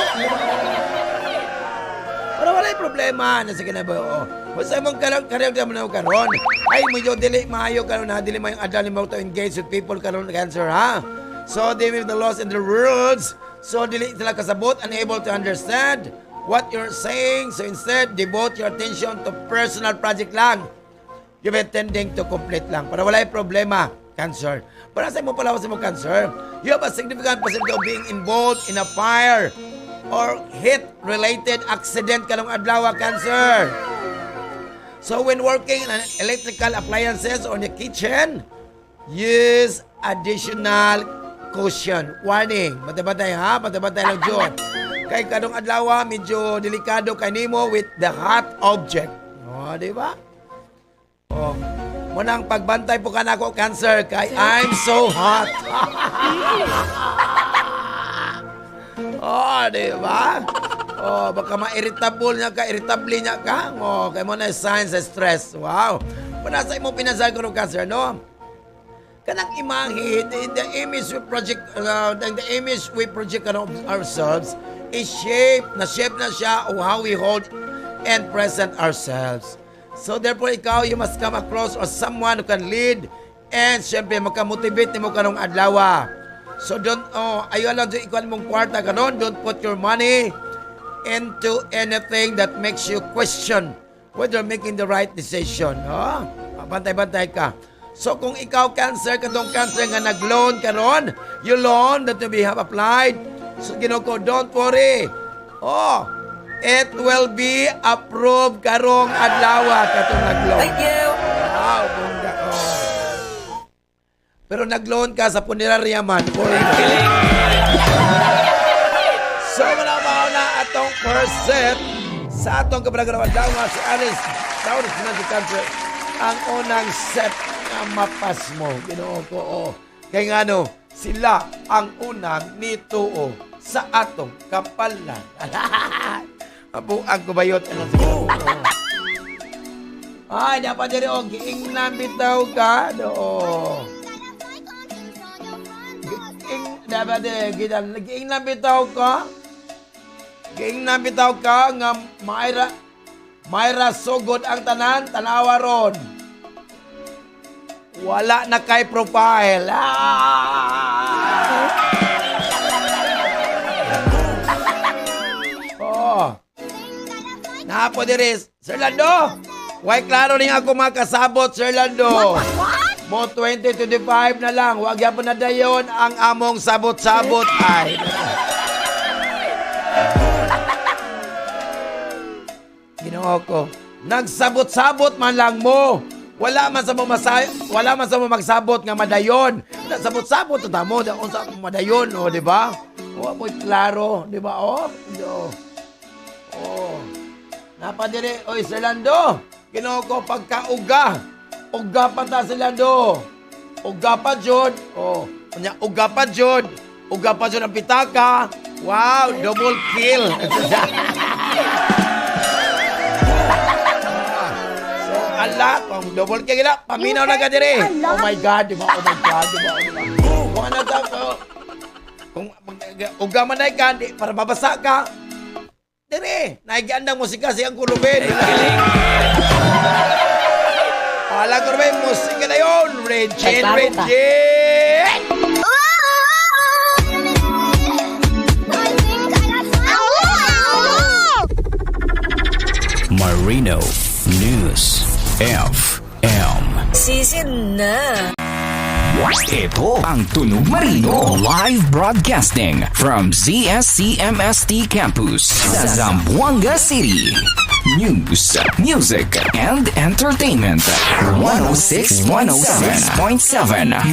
Pero wala yung problema na sa kinabuo. Basta mong karyag naman ako karon. Ay, medyo dili maayo karon ha. Dili mo yung adali mo to engage with people karon cancer ha. So, they with the laws and the rules. So, dili sila kasabot, unable to understand what you're saying. So, instead, devote your attention to personal project lang. You've been tending to complete lang. Para wala yung problema, cancer. Para sa mo pala sa mo cancer, you have a significant possibility of being involved in a fire or heat-related accident kanong adlaw, cancer. So when working on electrical appliances on the kitchen, use additional caution. Warning, batay-batay ha, batay-batay lang dyan. Kay kanong adlaw, medyo delikado kanimo with the hot object. O, di ba? O, munang pagbantay po ka na ako, cancer, kay I'm so hot. Oh, di ba? Oh, baka irritable niya ka. Oh, kay mo na signs of stress. Wow. Panasa mo pinasal ko ng cancer, no? Kanang imahe, the image we project on ourselves is shape na siya of how we hold and present ourselves. So therefore, ikaw, you must come across as someone who can lead and syempre makamotivate mo kanong adlaw. So don't, ayaw lang dyan ikuan mong kwarta kanon. Don't put your money into anything that makes you question whether making the right decision. Bantay-bantay ka. So kung ikaw cancer, katong cancer nga nag-loan karon, you loan that you have applied. So ginoko, don't worry. It will be approved karong adlaw katong nag-loan. Thank you. Wow, bongga. Pero nag-loan ka sa punerarya man. So, manabaw na atong first set sa atong kabragarawan daw nga si Alice Taurus na si Cancer. Ang unang set na mapas mo. Ginoo ko, Kaya nga no, sila ang unang nituo sa atong kapalan. Apo ang kubayot. Ano Ay, dapat diri og giingnan bitaw ka. Do. Dapat giingnan bitaw ka. Giingnan bitaw ka nga Mayra sugod ang tanan, tanawa ron. Wala na kay profile. Oh. Napo diri, Sir Lando. Why klaro ning ako makasabot, Sir Lando. Mo 2025 na lang, wag yapon na dayon ang among sabot-sabot ay. Ginoo ko. Nagsabot-sabot man lang mo. Wala man sa mo magsabot nga madayon. Nagsabot-sabot ta mo da unsa madayon, o di ba? O mo klaro, di ba? Oh. Napadiri, oy Sir Lando. Ginoo ko pagkauga. Uga pa ta Sir Lando. Uga pa jud. Oh, unya uga pa jud. Uga pa jud ang pitaka. Wow, double kill. Allah, kung double kill gila, paminaw na ka dire. Oh my God, di ba? Oh my God, di ba? Kung ano ta, kung uga man na ka, para babasa ka, dire, naigandang musika siyang kulubin. Pala ko rin, musika na yun. Regine. Marino News FM. Sisin na. Ito ang Tunog Marino live broadcasting from ZSCMST Campus sa Zamboanga City. News, music, and entertainment. 106.7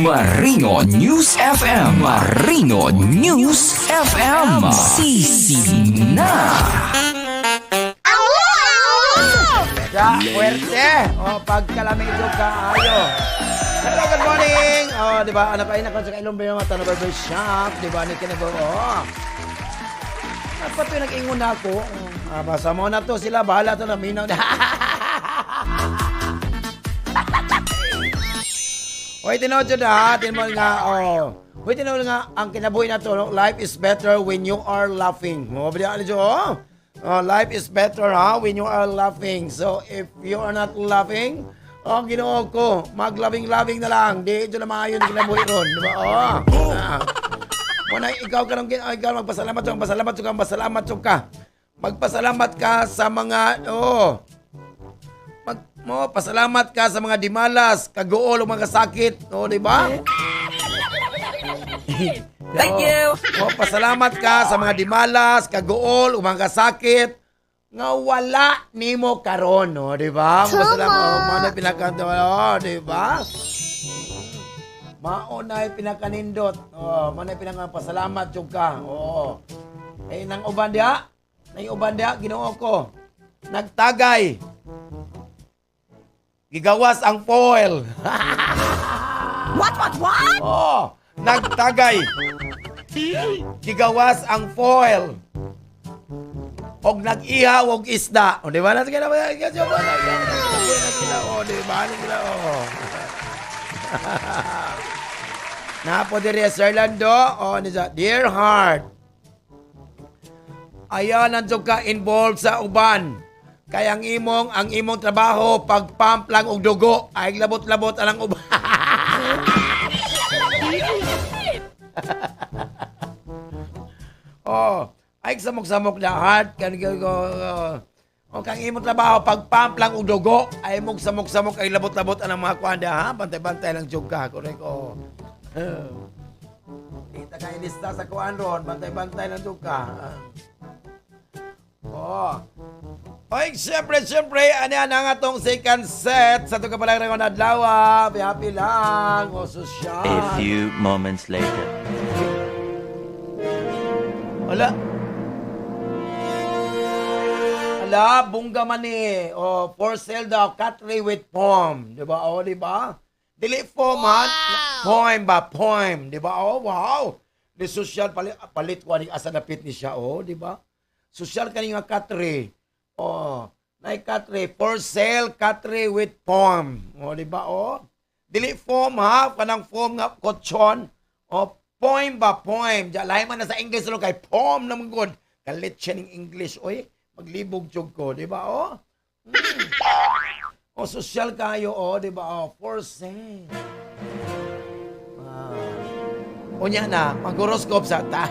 Marino News FM. Marino News FM. Sisina. Fuerte. O, pagkalamito ka, ayo. Hello, good morning. O, di ba? Ano pa ina ko sa kailong bayo mga barber shop. Di ba? Ni kinago. O. Dapat yung nag-ingon ako. Basta mo na to sila. Bahala to na minaw. Hoy, tinaw dyan ha. Tinaw nga. Hoy, tinaw nga. Ang kinabuhi na to. No? Life is better when you are laughing. Mo, ba diyan dyan? Life is better when you are laughing. So, if you are not laughing, ginoo ko, mag-loving-loving na lang. Di, dyan na maayon kinabuhi ron. Diba? Muna, ikaw magpasalamat ka. Magpasalamat ka sa mga, pasalamat ka sa mga dimalas, kaguol o mga sakit. Di ba? Thank you. Pasalamat ka sa mga dimalas, kaguol, mga sakit nga wala nimo karon, di ba? Pasalamat mo na pinakanto, di ba? Maunay pinakanindot. Manay pinakapasalamat jud ka. Nang uban dia, Ginoo ko. Nagtagay. Gigawas ang foil. What? Nagtagay. Gigawas ang foil. Og nag-ihaw og isda. Di ba? Di ba? Napo diri Sir Lando. Dear heart. Ayan ang ka involved sa uban. Kaya ang imong trabaho pag-pump lang og dugo ay labot-labot alang uban. Ay samok-samok na heart kang imong trabaho pag-pump lang og dugo ay mong samok-samok ay labot-labot ang mga kwanda ha. Bantay-bantay lang jud ka. Correct Kita ka ilista sa kuan ron, bantay-bantay lang jud ka. Oy, siyempre, ano ang atong second set sa itong kapalang na adlaw. Happy lang. Sosyal. A few moments later. Ala, bungga man eh. For sale daw, cutlery with foam. Diba? Diba? Dili foam, ha? Poem ba? Poem. Diba? Wow. Di social, palit ko asa napit ni siya, diba? Social ka nga cutlery. Nay katre, for sale, katre with foam. O, di ba, o? Dili foam, ha? Kanang foam nga kotsyon. O, poem ba, poem. Diyan, lahi man na sa English, no, kay poem naman good. Kalit siya ng English, oy. Maglibog jog ko, di ba, o? O, social kayo, o, di ba, o? For sale. Unya na, mag-horoscope sa ta.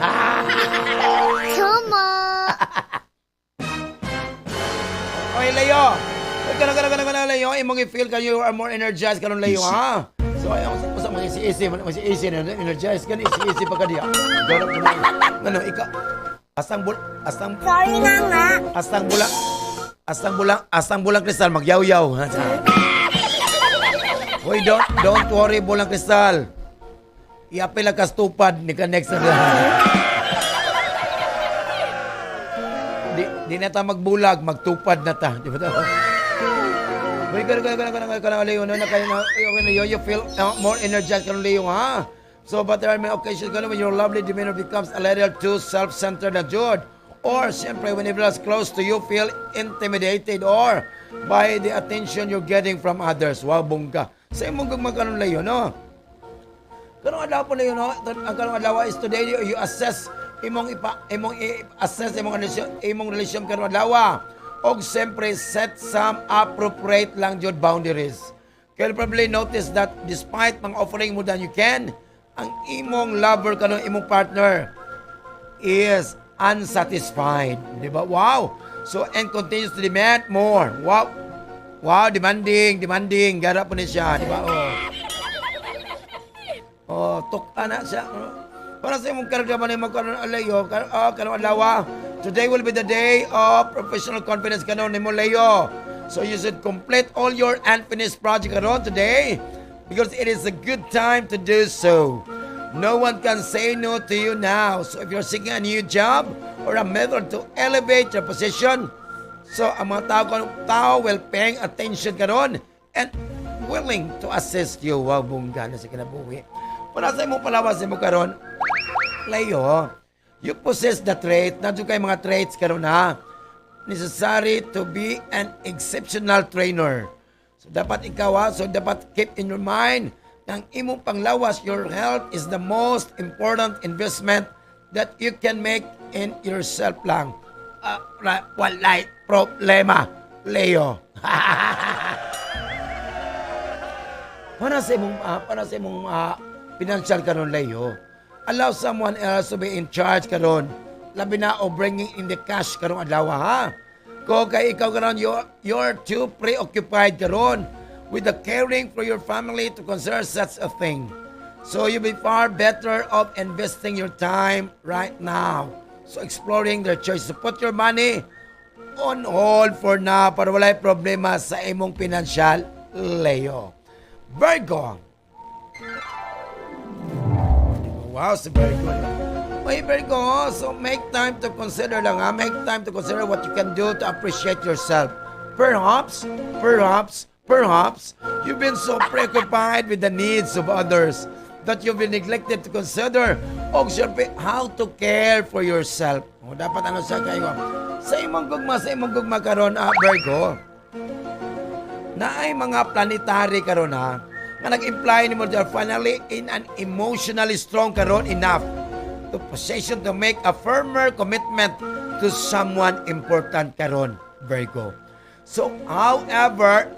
Come on! Oy, Leo. Kana, Leo. Imong i-feel ka you are more energized karon, Leo, ha? So, ayaw sa mga easy na energized ka, easy pa ka diya. Dorot na. Ano, Sorry nga. Astang bulang kristal magyaw-yaw. Hoy, don't worry, bulang kristal. Iapil ka stupad ni ka next na. Di na ta magbulag, magtupad na ta. Di ba ta? Leo, you feel more energized ka Leo, ha? So, but there are many occasions when your lovely demeanor becomes a little too self-centered na Jude. Or, siyempre, when everyone's close to you, feel intimidated or by the attention you're getting from others. Wow, bongga. Sa imong gagmagkaroon Leo, no? Karong adlaw po Leo, no? Ang karong adlaw is today, you assess imong assess imong relasyon karong adlaw. Og siyempre, set some appropriate lang jud boundaries. You'll probably notice that despite mga offering mo than you can, ang imong lover kanong imong partner is unsatisfied. Di ba? Wow! So, and continues to demand more. Wow! Wow, demanding. Gara po niya siya. Di ba? Oh, tukta na siya. Para sa imong karagaman ni magkaroon Leo, kanong adlaw. Today will be the day of professional confidence kanon ni mo Leo. So you should complete all your unfinished project kanon today because it is a good time to do so. No one can say no to you now. So if you're seeking a new job or a method to elevate your position, so ang mga tao will paying attention karon and willing to assist you. Wow, bungga na sa kinabuhi. Para sa imong palawas mo karon, Leo, you possess the trait, nadyo kay mga traits karon ha, necessary to be an exceptional trainer. So dapat ikaw ha, so dapat keep in your mind ng imong panglawas, your health is the most important investment that you can make in yourself lang. Walay problema, Leo. Para sa imong financial karon Leo, allow someone else to be in charge karon. Labi na o bringing in the cash karon adlaw ha. Ko kay ikaw karon you're too preoccupied karon with the caring for your family to consider such a thing. So you'll be far better off investing your time right now. So exploring their choice to put your money on hold for now para walay problema sa imong financial Leo. Virgo. Wow, si Virgo. May Virgo, so make time to consider lang ha. Make time to consider what you can do to appreciate yourself. Perhaps, you've been so preoccupied with the needs of others that you've been neglected to consider how to care for yourself. O, dapat ano siya kayo. Sa imong gugma karon, Virgo, na ay mga planetary karon ha, nga nag-imply ni mo that finally in an emotionally strong karon enough to position to make a firmer commitment to someone important karon, Virgo. So, however,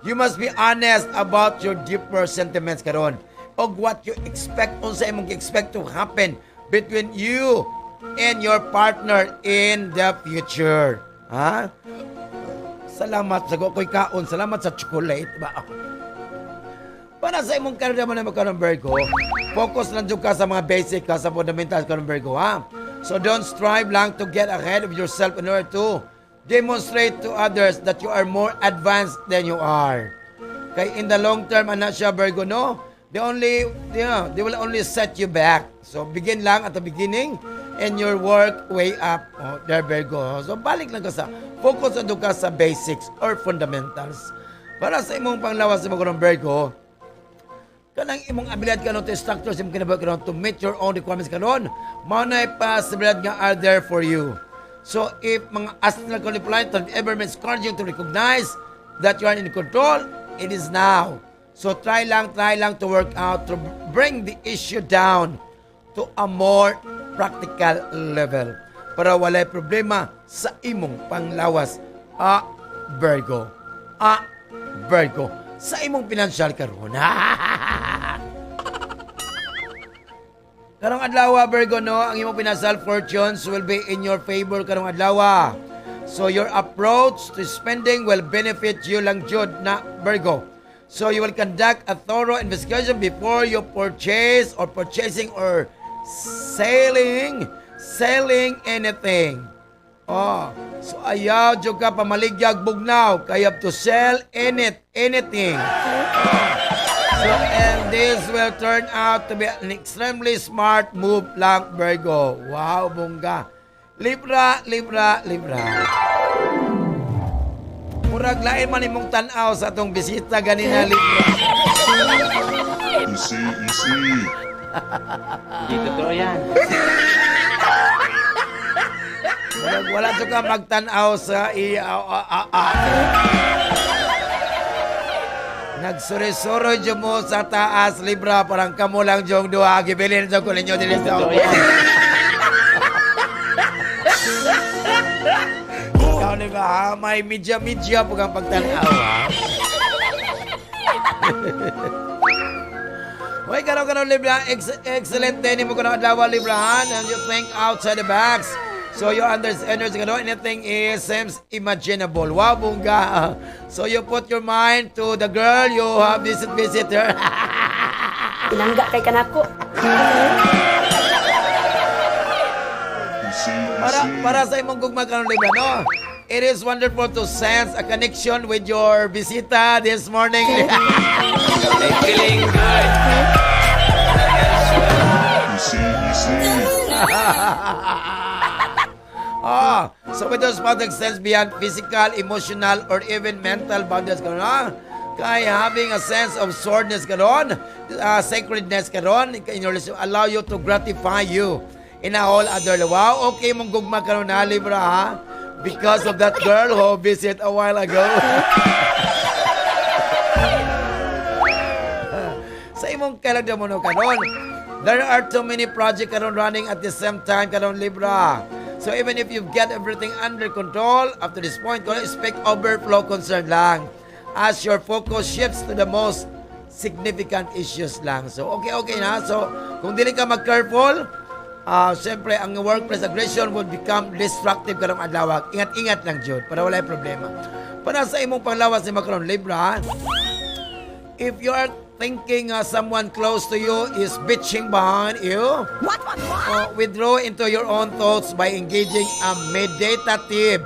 you must be honest about your deeper sentiments karon og what you expect unsa imong expect to happen between you and your partner in the future. Ha? Salamat sa ko'y kaon, salamat sa chocolate ba? Para sa imong karon naman na magkaroon Virgo, focus lang dyan ka sa mga basic ka, sa fundamentals karon Virgo, ha? So don't strive lang to get ahead of yourself in order to demonstrate to others that you are more advanced than you are. Kay in the long term, anak siya Virgo, no? They will only set you back. So begin lang at the beginning and your work way up. Oh, there Virgo. So balik lang ka sa, focus lang ka sa basics or fundamentals. Para sa imong panglawas sa mga Virgo, kanang imong abilidad kanon to structure imong kinabuhi kanon to meet your own requirements kanon, mao na possibilidad nga are there for you. So if mga astral planet have ever miscarred you to recognize that you are in control, it is now. So try lang to work out to bring the issue down to a more practical level para walay problema sa imong panglawas. Virgo. Virgo. Sa imong financial karon. Karong adlaw, Virgo, no, ang imong financial fortunes will be in your favor karong adlaw. So your approach to spending will benefit you lang jud na, Virgo. So you will conduct a thorough investigation before you purchase or purchasing or selling anything. So ayaw jud ka pamaligyag bugnaw, kay you have to sell anything. So and this will turn out to be an extremely smart move lang, Virgo. Wow, bongga. Libra. Murag lain man imong tan-aw sa atong bisita ganina, Libra. Easy. Hindi totoo yan. Murag wala to ka magtan-aw sa Nagsuri-suro dyan mo sa taas, Libra, parang kamo lang dyan duha. Gibilin dyan ko ninyo din sa Totoo yan. Ikaw, Libra, ha? May media po kang pagtanaw, ha? Uy, karon Libra, excellent din mo karon adlaw, Libra, ha? And you think outside the box. So you understand anything seems imaginable. Wow, bungga. So you put your mind to the girl you have visit her. Pinangga kay kanako. Para sa imong gugma karon, Libra, no? It is wonderful to sense a connection with your bisita this morning. Feeling good. So with those boundaries extends beyond physical, emotional, or even mental boundaries karon, ha? Kaya having a sense of soreness karon, sacredness karon, in your relationship, allow you to gratify you in a whole other level. Wow, okay mong gugma karon na, Libra, ha? Because of that girl who visit a while ago. Sa imong kalagda mo no karon, there are too many projects karon running at the same time karon, Libra. So even if you get everything under control, up to this point, don't expect overflow concern lang. As your focus shifts to the most significant issues lang. So okay na. So kung dili ka mag-careful, siyempre ang workplace aggression would become destructive karong adlaw. Ingat lang jud para walay problema. Para sa imong panglawas ni karon, Libra, if you are thinking someone close to you is bitching behind you, What? withdraw into your own thoughts by engaging a meditative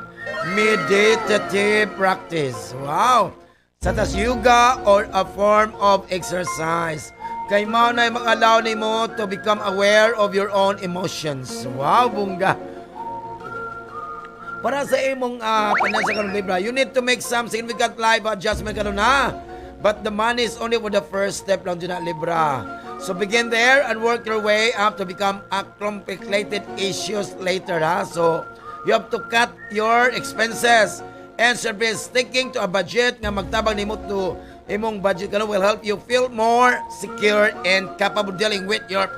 practice. Wow! Such as yoga or a form of exercise. Kay mao na mag-allow nimo to become aware of your own emotions. Wow, bungga! Para sa imong panasa karon, Libra, you need to make some significant life adjustment karon, ha? But the money is only for the first step lang dyan na, Libra. So begin there and work your way up to become complicated issues later, ha? So you have to cut your expenses and syempre sticking to a budget nga magtabang nimo to imong budget karon will help you feel more secure and capable dealing with your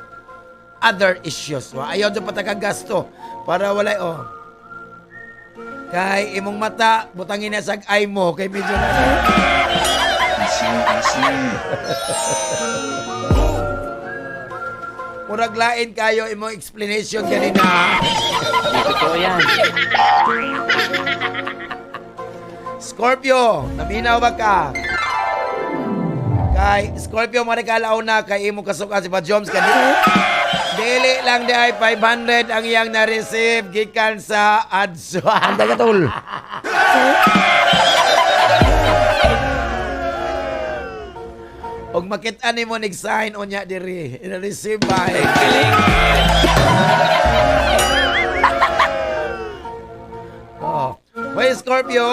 other issues. Ayaw dyan patagagasto para walay, kay imong mata, butangin na sa eye mo, kay medyo na. Murag lain kayo imong explanation ganina. Hindi totoo yan. Scorpio, naminaw ba ka? Kay Scorpio, marikalaw na kay imong kasukan si Pajoms kanina. Dili lang di ay 500 ang iyang na-receive gikan sa ADSO. Anda ka tol. Og makita nimo nig-sign onya diri. I-receive by. Well, Scorpio,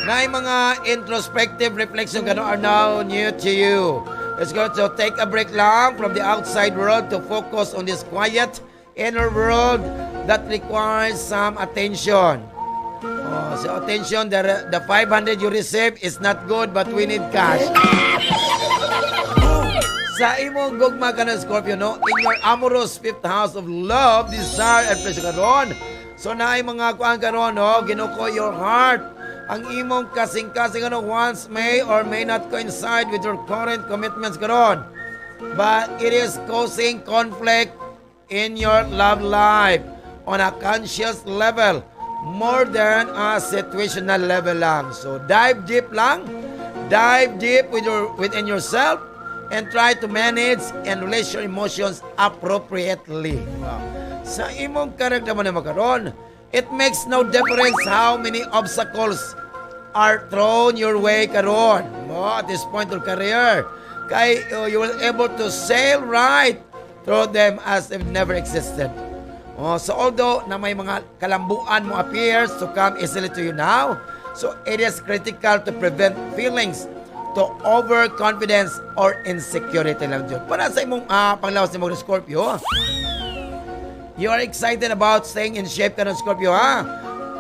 na mga introspective reflection are now new to you. Let's go to take a break lang from the outside world to focus on this quiet inner world that requires some attention. So attention, the 500 you receive is not good but we need cash. Sa imong gugma ka na Scorpio, no? In your amorous fifth house of love, desire, and pleasure karon. So na mga kuan karon, no? Ginuko your heart. Ang imong kasing-kasing ano, wants may or may not coincide with your current commitments karon. But it is causing conflict in your love life on a conscious level more than a situational level lang. So dive deep lang. Dive deep within yourself and try to manage and release your emotions appropriately. Wow. Sa imong karakter mo na makaroon, it makes no difference how many obstacles are thrown your way karon. At this point of career, kay you will able to sail right through them as if never existed. So although na may mga kalambuan mo appears to come easily to you now, so it is critical to prevent feelings to overconfidence or insecurity lang dyan. Para sa imong panglawas ni mga Scorpio, you are excited about staying in shape ka ng Scorpio,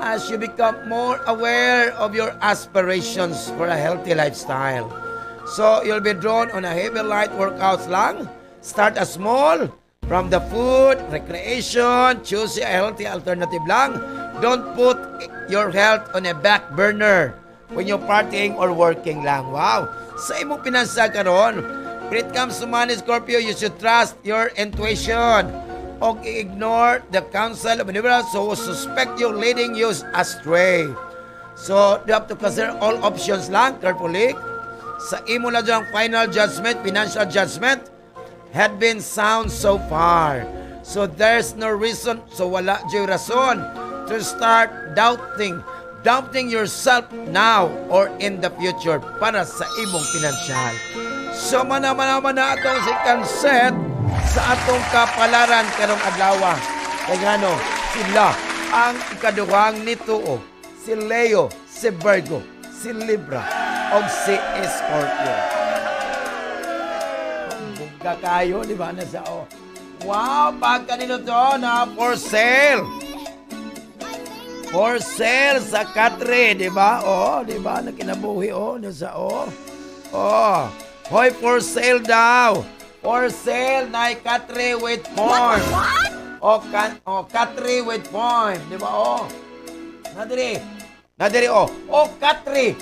as you become more aware of your aspirations for a healthy lifestyle. So, you'll be drawn on a heavy light workouts lang. Start as small, from the food, recreation, choose a healthy alternative lang. Don't put your health on a back burner when you're partying or working lang. Wow! Sa imong pinansa karon, when it comes to money, Scorpio, you should trust your intuition o ignore the counsel of individuals who suspect you leading you astray. So, you have to consider all options lang carefully. Sa imo na diyang final judgment, financial judgment, had been sound so far. So, there's no reason, so wala diyang rason to start doubting yourself now or in the future para sa imong pinansyal. So, manamanaman na atong si Cancer sa atong kapalaran karong adlaw. Kaya gano, sila ang ikaduhang nituo, si Leo, si Virgo, si Libra, o si Scorpio. Bugga kayo, di ba? Nasa, wow, pag kanino to na for sale. For sale sa Katre, di ba? Di ba? Nakinabuhi, nasa, hoy, for sale daw. For sale na Katre with form. Katre with form, di ba? Nadiri, Katre.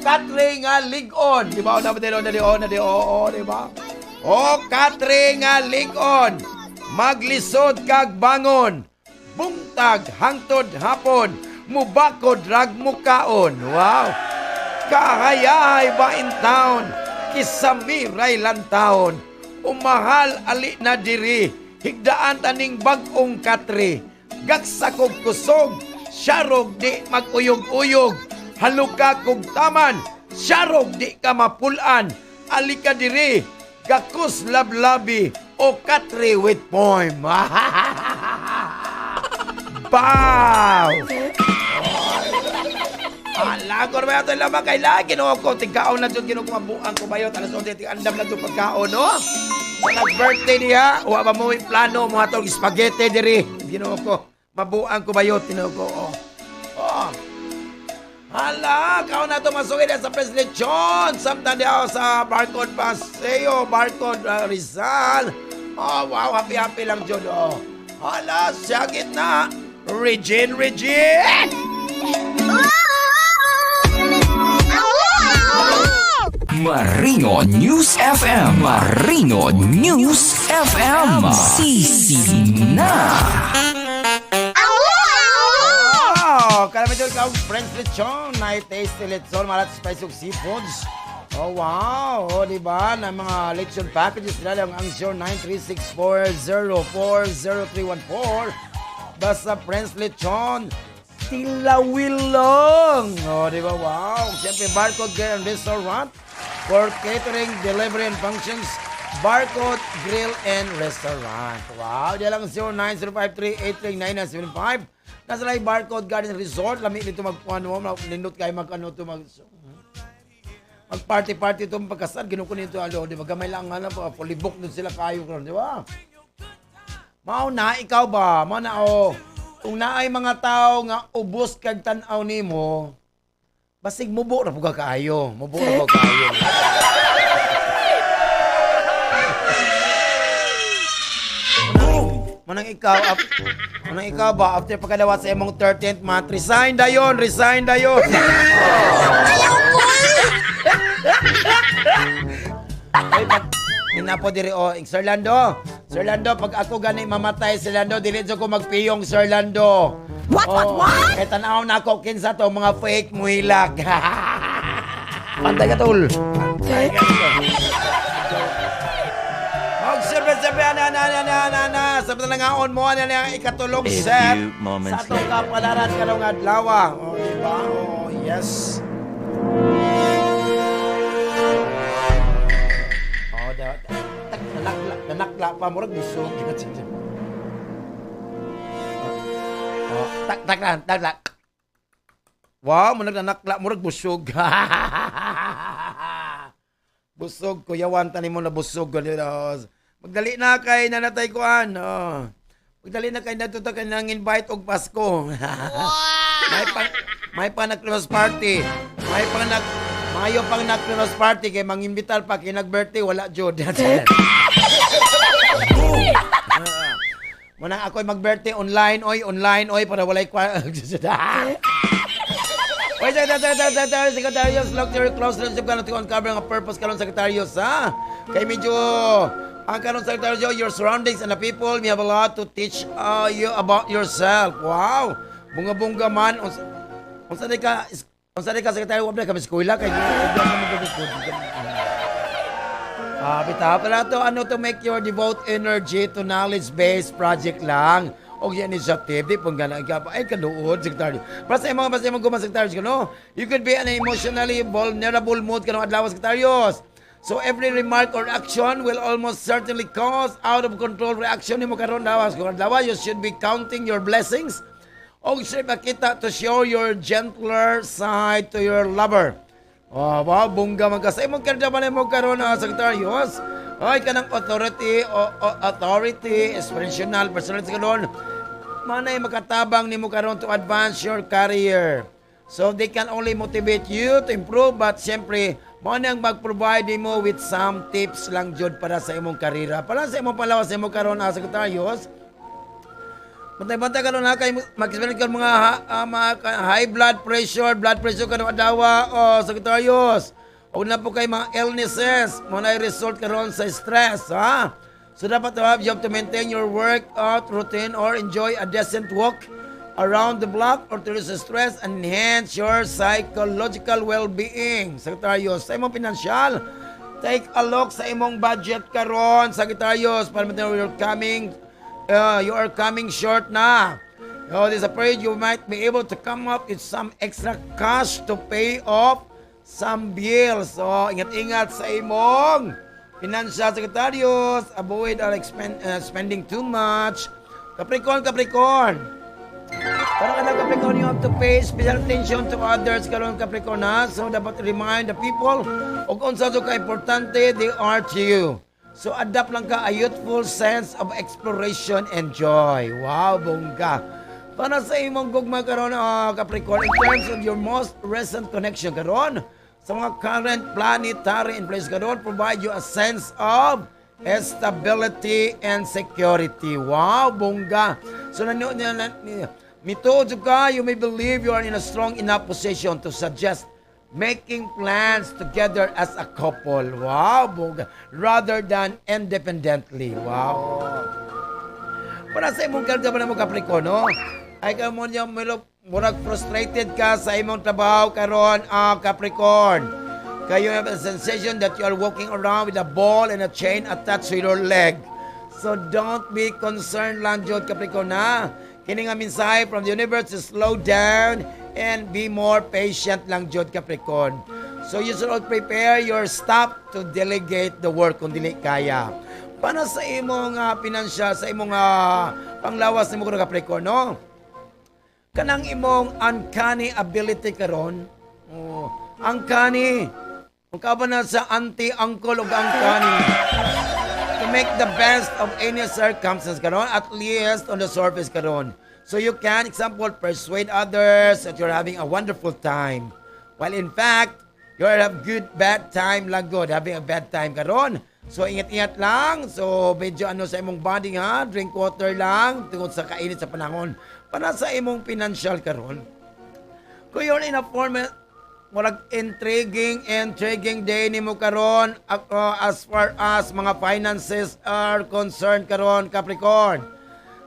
Katre nga ligon. Di ba? Di ba? Katre nga ligon. Maglisod kag bangon. Bungtag hangtod hapon. Mubakod rag mukaon. Wow. Kahayahay ba in town. Kisamiray lantaon. Umahal ali na diri. Higdaan taning bagong Katre. Gagsakog kusog. Syarog di maguyog-uyog. Haluka kog taman. Syarog di ka mapulan. Ali ka diri. Gakus lablabi. O Katre with poem. Bow! Alagor ba ito lang makailan? Ginawa ko, tingkaon na dyan, ginawa ko mabuang ko ba yun? Alas 11, andam lang dyan pagkaon, no? Sa nag-birthday niya, huwa ba mo yung plano, mga itong spaghetti diri. Ginawa ko, mabuang ko ba yun? Tinawa ko, Hala, kaon na ito masugin sa President John. Samtang di ako sa Barcode Paseo, Barcode Rizal. Wow, happy-happy lang dyan, Hala, siya gitna. Regine! Marino News FM. Marino News FM. Sisina. Kalamit ka French lechon. Night-tasty lechon. Malat spice of seafoods. Wow. Diba? Na mga lechon packages nila ang answer 93640400314. Basta French lechon. Tilawilong. Diba? Wow. Siyempre, Barcode Grill and Restaurant. For catering, delivery, and functions, Barcode Grill and Restaurant. Wow. Diyan lang 0905383975. Nasa lang Barcode Garden Resort. Lamig nito magpuano mo. Nindot kayo mag-ano ito mag-party-party ito pagkasal. Ginukunin ito. Di ba? Gamay lang nga na. Fully booked nun sila kayo. Di ba? Mao na ikaw ba? Mao na o. Kung naay mga tao nga ubos kag tan-aw nimo, basig mubo ra pud ka kaayo. Mubo ra pud kaayo. Manang ikaw ba after pagkadawat sa imong 13th month, resign dayon. Ay, minapo diri Sir Lando, pag ako gani mamatay Sir Lando, dili ko magpiyong Sir Lando. What? Kaya tanaw na ako kinsa to mga fake muhilag. Pantay ka tol. Siyempre, ana. Sabi na nga on mo, ano yung ikatulong set sa itong kapalaran ka ng adlaw. Diba? Yes. Nanakla pa, murag busog. Takla. Wow, nanakla, murag busog. Busog, kuyawan, tanin mo na busog. Magdali na kay nanatay ko Magdali na kay natuto kay nang invite og Pasko. may pa nag-Christmas party. Mayo pang nag-Christmas party kay mangimbital pa kay nag-birthday wala jud. Muna ako'y mag-birthday online oy para walay kwa. Oy, Secretarios, look to your close relationship karon to uncover ang purpose karon Secretarios, ha? Kay medyo ang karon Secretarios, your surroundings and the people, we have a lot to teach you about yourself. Wow! Bunga-bunga man. Unsa di ka Secretary, wala ka eskwela kay bitaw pala to to make your devote energy to knowledge-based project lang. O yan initiative, di pong gana ka pa. Ay, kanuod, Secretary. Para sa mga gumang Secretary, you could be an emotionally vulnerable mood ka ng adlaw, Secretarios. So, every remark or action will almost certainly cause out-of-control reaction ni mo karon dawas. Kung adlaw, you should be counting your blessings. O siya makita to show your gentler side to your lover. Wow, bungga man ka. Sa imong kardaman mo karon, Secretarios. Ay, kanang authority, inspirational, personality ka doon. Manay makatabang ni mo karon to advance your career. So, they can only motivate you to improve, but siyempre, manang mag-provide mo with some tips lang jud para sa imong karera. Para sa imong palawas sa imong karon, Secretarios. Bantay-bantay ka doon kay mag-experience ka mga high blood pressure ka doon adawa, Secretarios. O na po kay mga illnesses, muna result karon sa stress, ha? So dapat you have to maintain your workout routine or enjoy a decent walk around the block or to reduce stress and enhance your psychological well-being. Secretarios, sa imong financial, take a look sa imong budget karon, Secretarios, para you are coming short na. There's a period you might be able to come up with some extra cash to pay off some bills. So, ingat-ingat sa imong financial, Secretarios. Avoid spending too much. Capricorn. Para ka na Capricorn, you have to pay special attention to others karon Capricorn, ha? So, dapat remind the people o kung sa ka-importante they are to you. So, adapt lang ka a youthful sense of exploration and joy. Wow, bongga. Para sa imong gugma karon, Capricorn, in terms of your most recent connection karon, sa mga current planetary influence karon, provide you a sense of stability and security. Wow, bongga. So, mituod ka, you may believe you are in a strong enough position to suggest making plans together as a couple. Wow, bongga. Rather than independently. Wow. Para sa imong karga ba na mo, Capricorn, no? Ay ka mo niya, murag frustrated ka sa imong trabaho karon, Capricorn. You have a sensation that you are walking around with a ball and a chain attached to your leg. So don't be concerned lang, Jod, Capricorn, ha? Kini nga mensahe from the universe to slow down and be more patient lang, Jod, Capricorn. So you should prepare your staff to delegate the work kung dili kaya. Para sa imong financial, sa imong panglawas ni mo, Capricorn, no? Kanang imong uncanny ability karon. Uncanny. Kung ka ba na sa auntie, uncle, o uncanny. make the best of any circumstance karon, at least on the surface karon. So you can, example, persuade others that you're having a wonderful time. While in fact, you're having good, bad time lang good. Having a bad time karon. So ingat-ingat lang. So medyo ano sa imong body ha. Drink water lang. Tungkol sa kainit sa panahon. Para sa imong financial karon. Kung you're in a format, murag intriguing day ni mo karon as far as mga finances are concerned karon, Capricorn.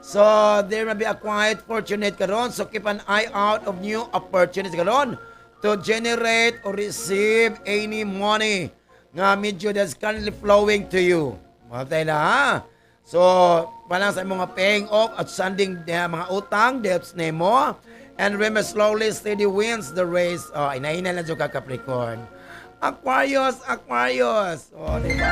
So, there may be a quiet fortunate karon. So, keep an eye out of new opportunities karon to generate or receive any money nga medyo that's currently flowing to you. Matay na ha? So, palang sa mga paying off at sending mga utang, debts nemo. And remember, slowly, steady wins the race. Oh, inahina lang ka, Capricorn. Aquarius. Oh, diba?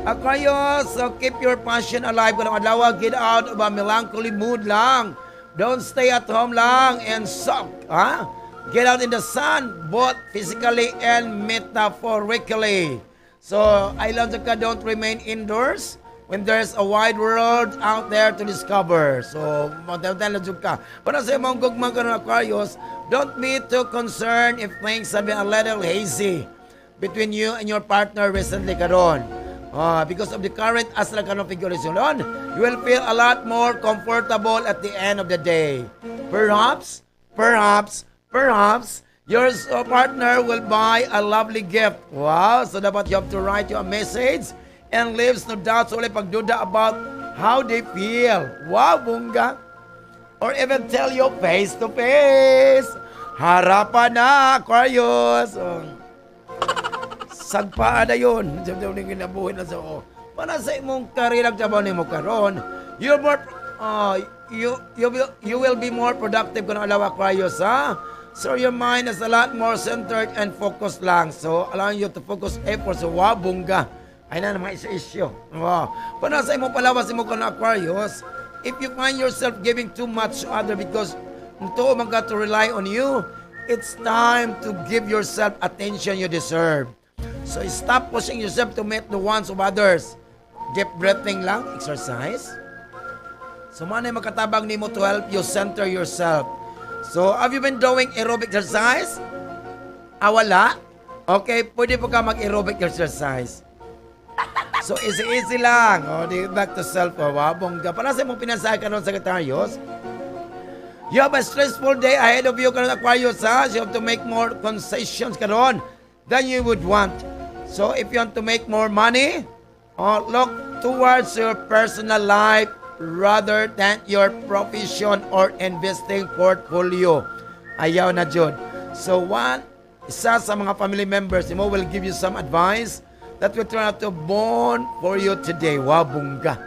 Aquarius, so keep your passion alive. Kung adlaw, get out of a melancholy mood lang. Don't stay at home lang and suck. Huh? Get out in the sun, both physically and metaphorically. So, islands ka, don't remain indoors when there's a wide world out there to discover. So, magdadala ka. Para sa imong gugmang ka ng Aquarius, don't be too concerned if things have been a little hazy between you and your partner recently karon. Because of the current astral configuration, you will feel a lot more comfortable at the end of the day. Perhaps, your partner will buy a lovely gift. Wow! So dapat you have to write you a message and leaves no doubt so pagduda about how they feel. Wow, bunga! Or even tell you face to face. Harapan na, Aquarius! Sagpaan na yun. Para sa imong karirang trabaho ni mo karon, you will be more productive kung alaw Aquarius, ha? So your mind is a lot more centered and focused lang. So allowing you to focus efforts. So wabungga. Ay na naman isa-issue. Wow. Para sa imong palawas mo karon Aquarius, if you find yourself giving too much to other because ito man got to rely on you, it's time to give yourself attention you deserve. So stop pushing yourself to meet the wants of others. Deep breathing lang, exercise. So manay makatabang nimo to help you center yourself. So have you been doing aerobic exercise? Wala? Okay, pwede po ka mag-aerobic exercise. So easy lang. Back to self. Wabongga. Para sa mong pinansahe ka nun, Sagittarius, you have a stressful day ahead of you karon Aquarius, ha? You have to make more concessions karon than you would want. So if you want to make more money, look towards your personal life rather than your profession or investing portfolio. Ayaw na jud. So isa sa mga family members mo will give you some advice that will turn out to bond for you today. Wabungga.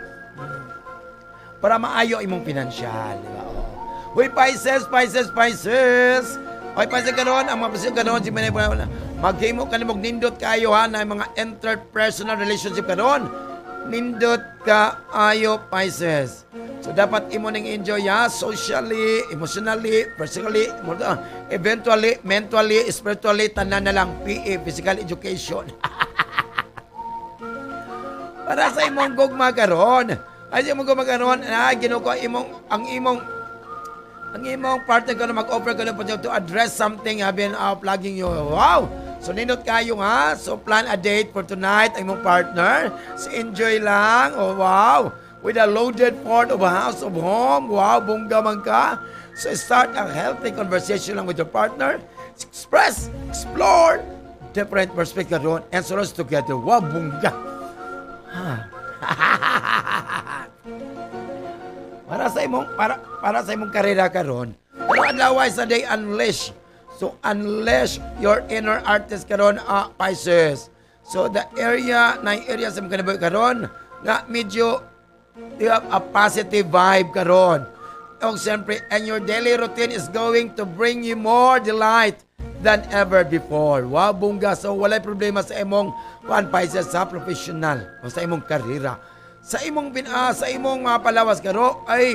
Para maayo imong pinansyal. Diba? Uy, Pisces. Oy, Pisces karon, ang mga Pisces karon, si Manay maghimo ka nimog nindot kayo ha na mga interpersonal relationship karon. Nindot ka ayo Pisces. So dapat imo ning enjoy ha, socially, emotionally, physically, eventually, mentally, spiritually, tanan na lang PE, physical education. Para sa imong gugma karon. Ay imong gugma karon, ginuko ang imong partner ka na mag-offer ka na po to address something have been plugging you. Wow! So, nindot kayo ha. So, plan a date for tonight ang imong partner. So, enjoy lang. Oh, wow! With a loaded port of a house of home. Wow! Bungga man ka. So, start a healthy conversation lang with your partner. Express, explore different perspectives ron and so us together. Wow! Bungga! Para sa imong karera karon. Pero adlaw sa day unleash. So unleash your inner artist karon, Pisces. So the area sa imong kanabuhi karon nga medyo you have a positive vibe karon. O siyempre, and your daily routine is going to bring you more delight than ever before. Wow, bungga. So walay problema sa imong Pisces sa professional o sa imong karera. Sa imong palawas karo ay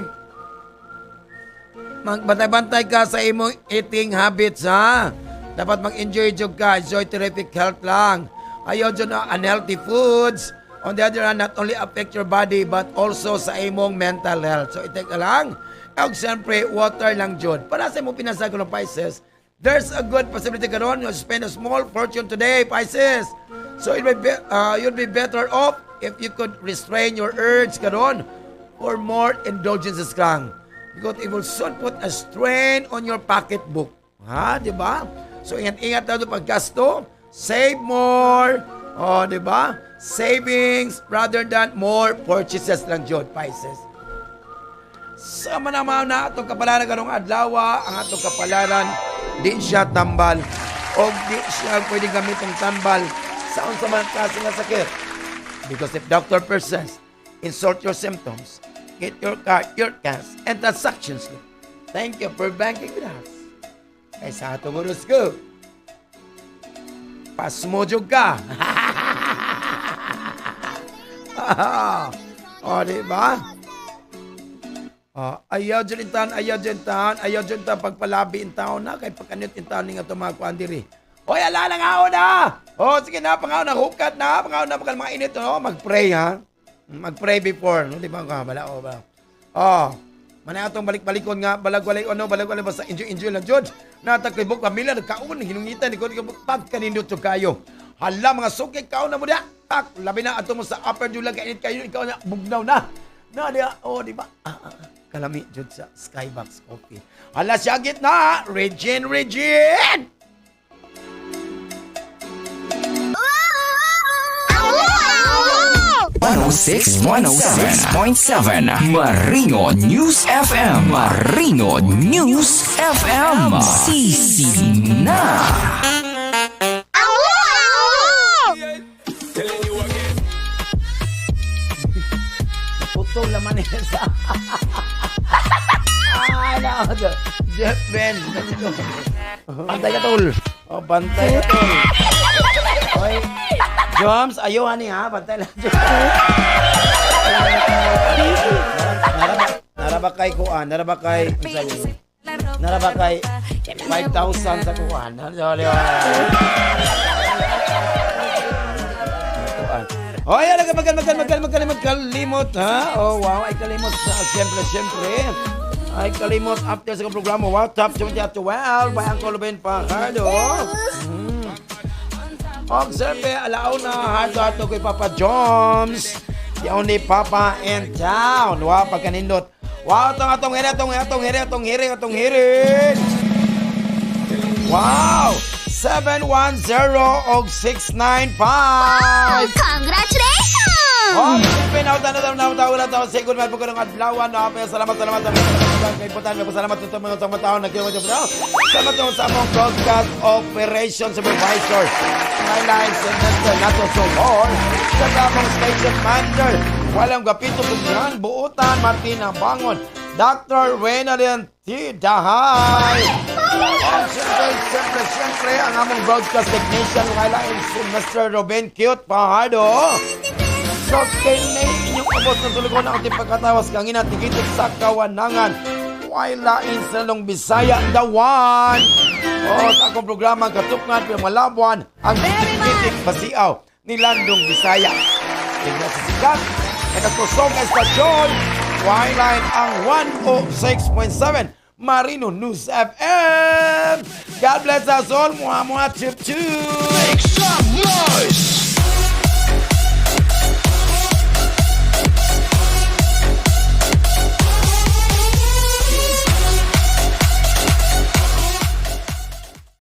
magbantay-bantay ka sa imong eating habits, ha. Dapat mag-enjoy jud ka, enjoy terrific health lang. Ayaw dyan na unhealthy foods. On the other hand, not only affect your body, but also sa imong mental health. So, itek ka lang. Og siyempre, water lang dyan. Para sa imong pinasag ng Pisces, there's a good possibility karon you spend a small fortune today, Pisces. So, you'd be better off if you could restrain your urge karon for more indulgences lang. Because it will soon put a strain on your pocketbook. Ha, di ba? So, ingat-ingat na ito paggasto. Save more. O, di ba? Savings rather than more purchases lang dyan, Pisces. Sa manamaw na itong kapalaran karong adlaw, ang itong kapalaran, di siya tambal. O di siya pwede gamitong tambal sa unsa man klase nga sakit. Because if Dr. Persays, insult your symptoms, get your card, your cash, and transactions. Thank you for banking with us. Kay sa atong horoscope, pasmojog ka. O, diba? Ayaw dyan pagpalabi in taon na, kay pagkanit in taon nga ito mga kuandiri. Hoy, ala na nga na! O, sige na, pangaw na, hukat na, pangaw na, mga init, no? Mag-pray, ha? Mag-pray before, no? Diba ka, bala, o, ba? O, manay atong balik-balikon nga, balag-walay, basta enjoy lang, George. Nataklibok, pamilya, nagkaon, hinungitan, pagkanindot yung kayo. Hala, mga suki, ikaw na mo na. Tak, labi na ato mo sa upper dula, kainit kayo, ikaw na, bugnaw na. Na, diya, o, diba? Kalami, Jud, sa Skybox Coffee. Hala, siya gitna, Regine! 106.7 Marino News FM. Marino News FM. Sisi na. Putol naman yan sa... Jeff Ben. Bantay ka, tol. O, bantay ka, tol. Oy, Joms, ayaw, hani, ha? Bantay lang, Joms. Narabakay kuan, narabakay 5,000 sa kuan. Oh, yan, magkalimot, ha? Oh, wow, ay kalimot sa, siyempre, ay kalimot after sa programa, wow, top 20 at 12, by Uncle Ben Pajardo. Og siyempre, alaw na, heart ko'y Papa Joms. The only Papa in town. Wow, pagkanindot. Wow, atong hiri. Wow, 710 og 695. Congratulations! Oh, pinaw na siguro man po ko ng adlawan na salamat kay putan salamat sa mga taon nagkiwa salamat sa among broadcast operation supervisor highlights and nato so more sa among station manager walang gapito kunyan buutan Martina Bangon Dr. Reynalyn T. Dahay siyempre ang among broadcast technician highlights Mr. Ruben Cute Pajardo. So, kay inyong abot na tulugon ang ating pagkatawas kang inatigitip sa kawanangan. Wailain sa Long Bisaya, the one. O, sa akong programa, katukngan, pinamalabuan, ang titik basiaw ni Landong Bisaya. Tingnan sa sikat, nagkatusong estasyon, Wailain ang 106.7 Marino News FM. God bless us all. Mua, chip. Make some noise!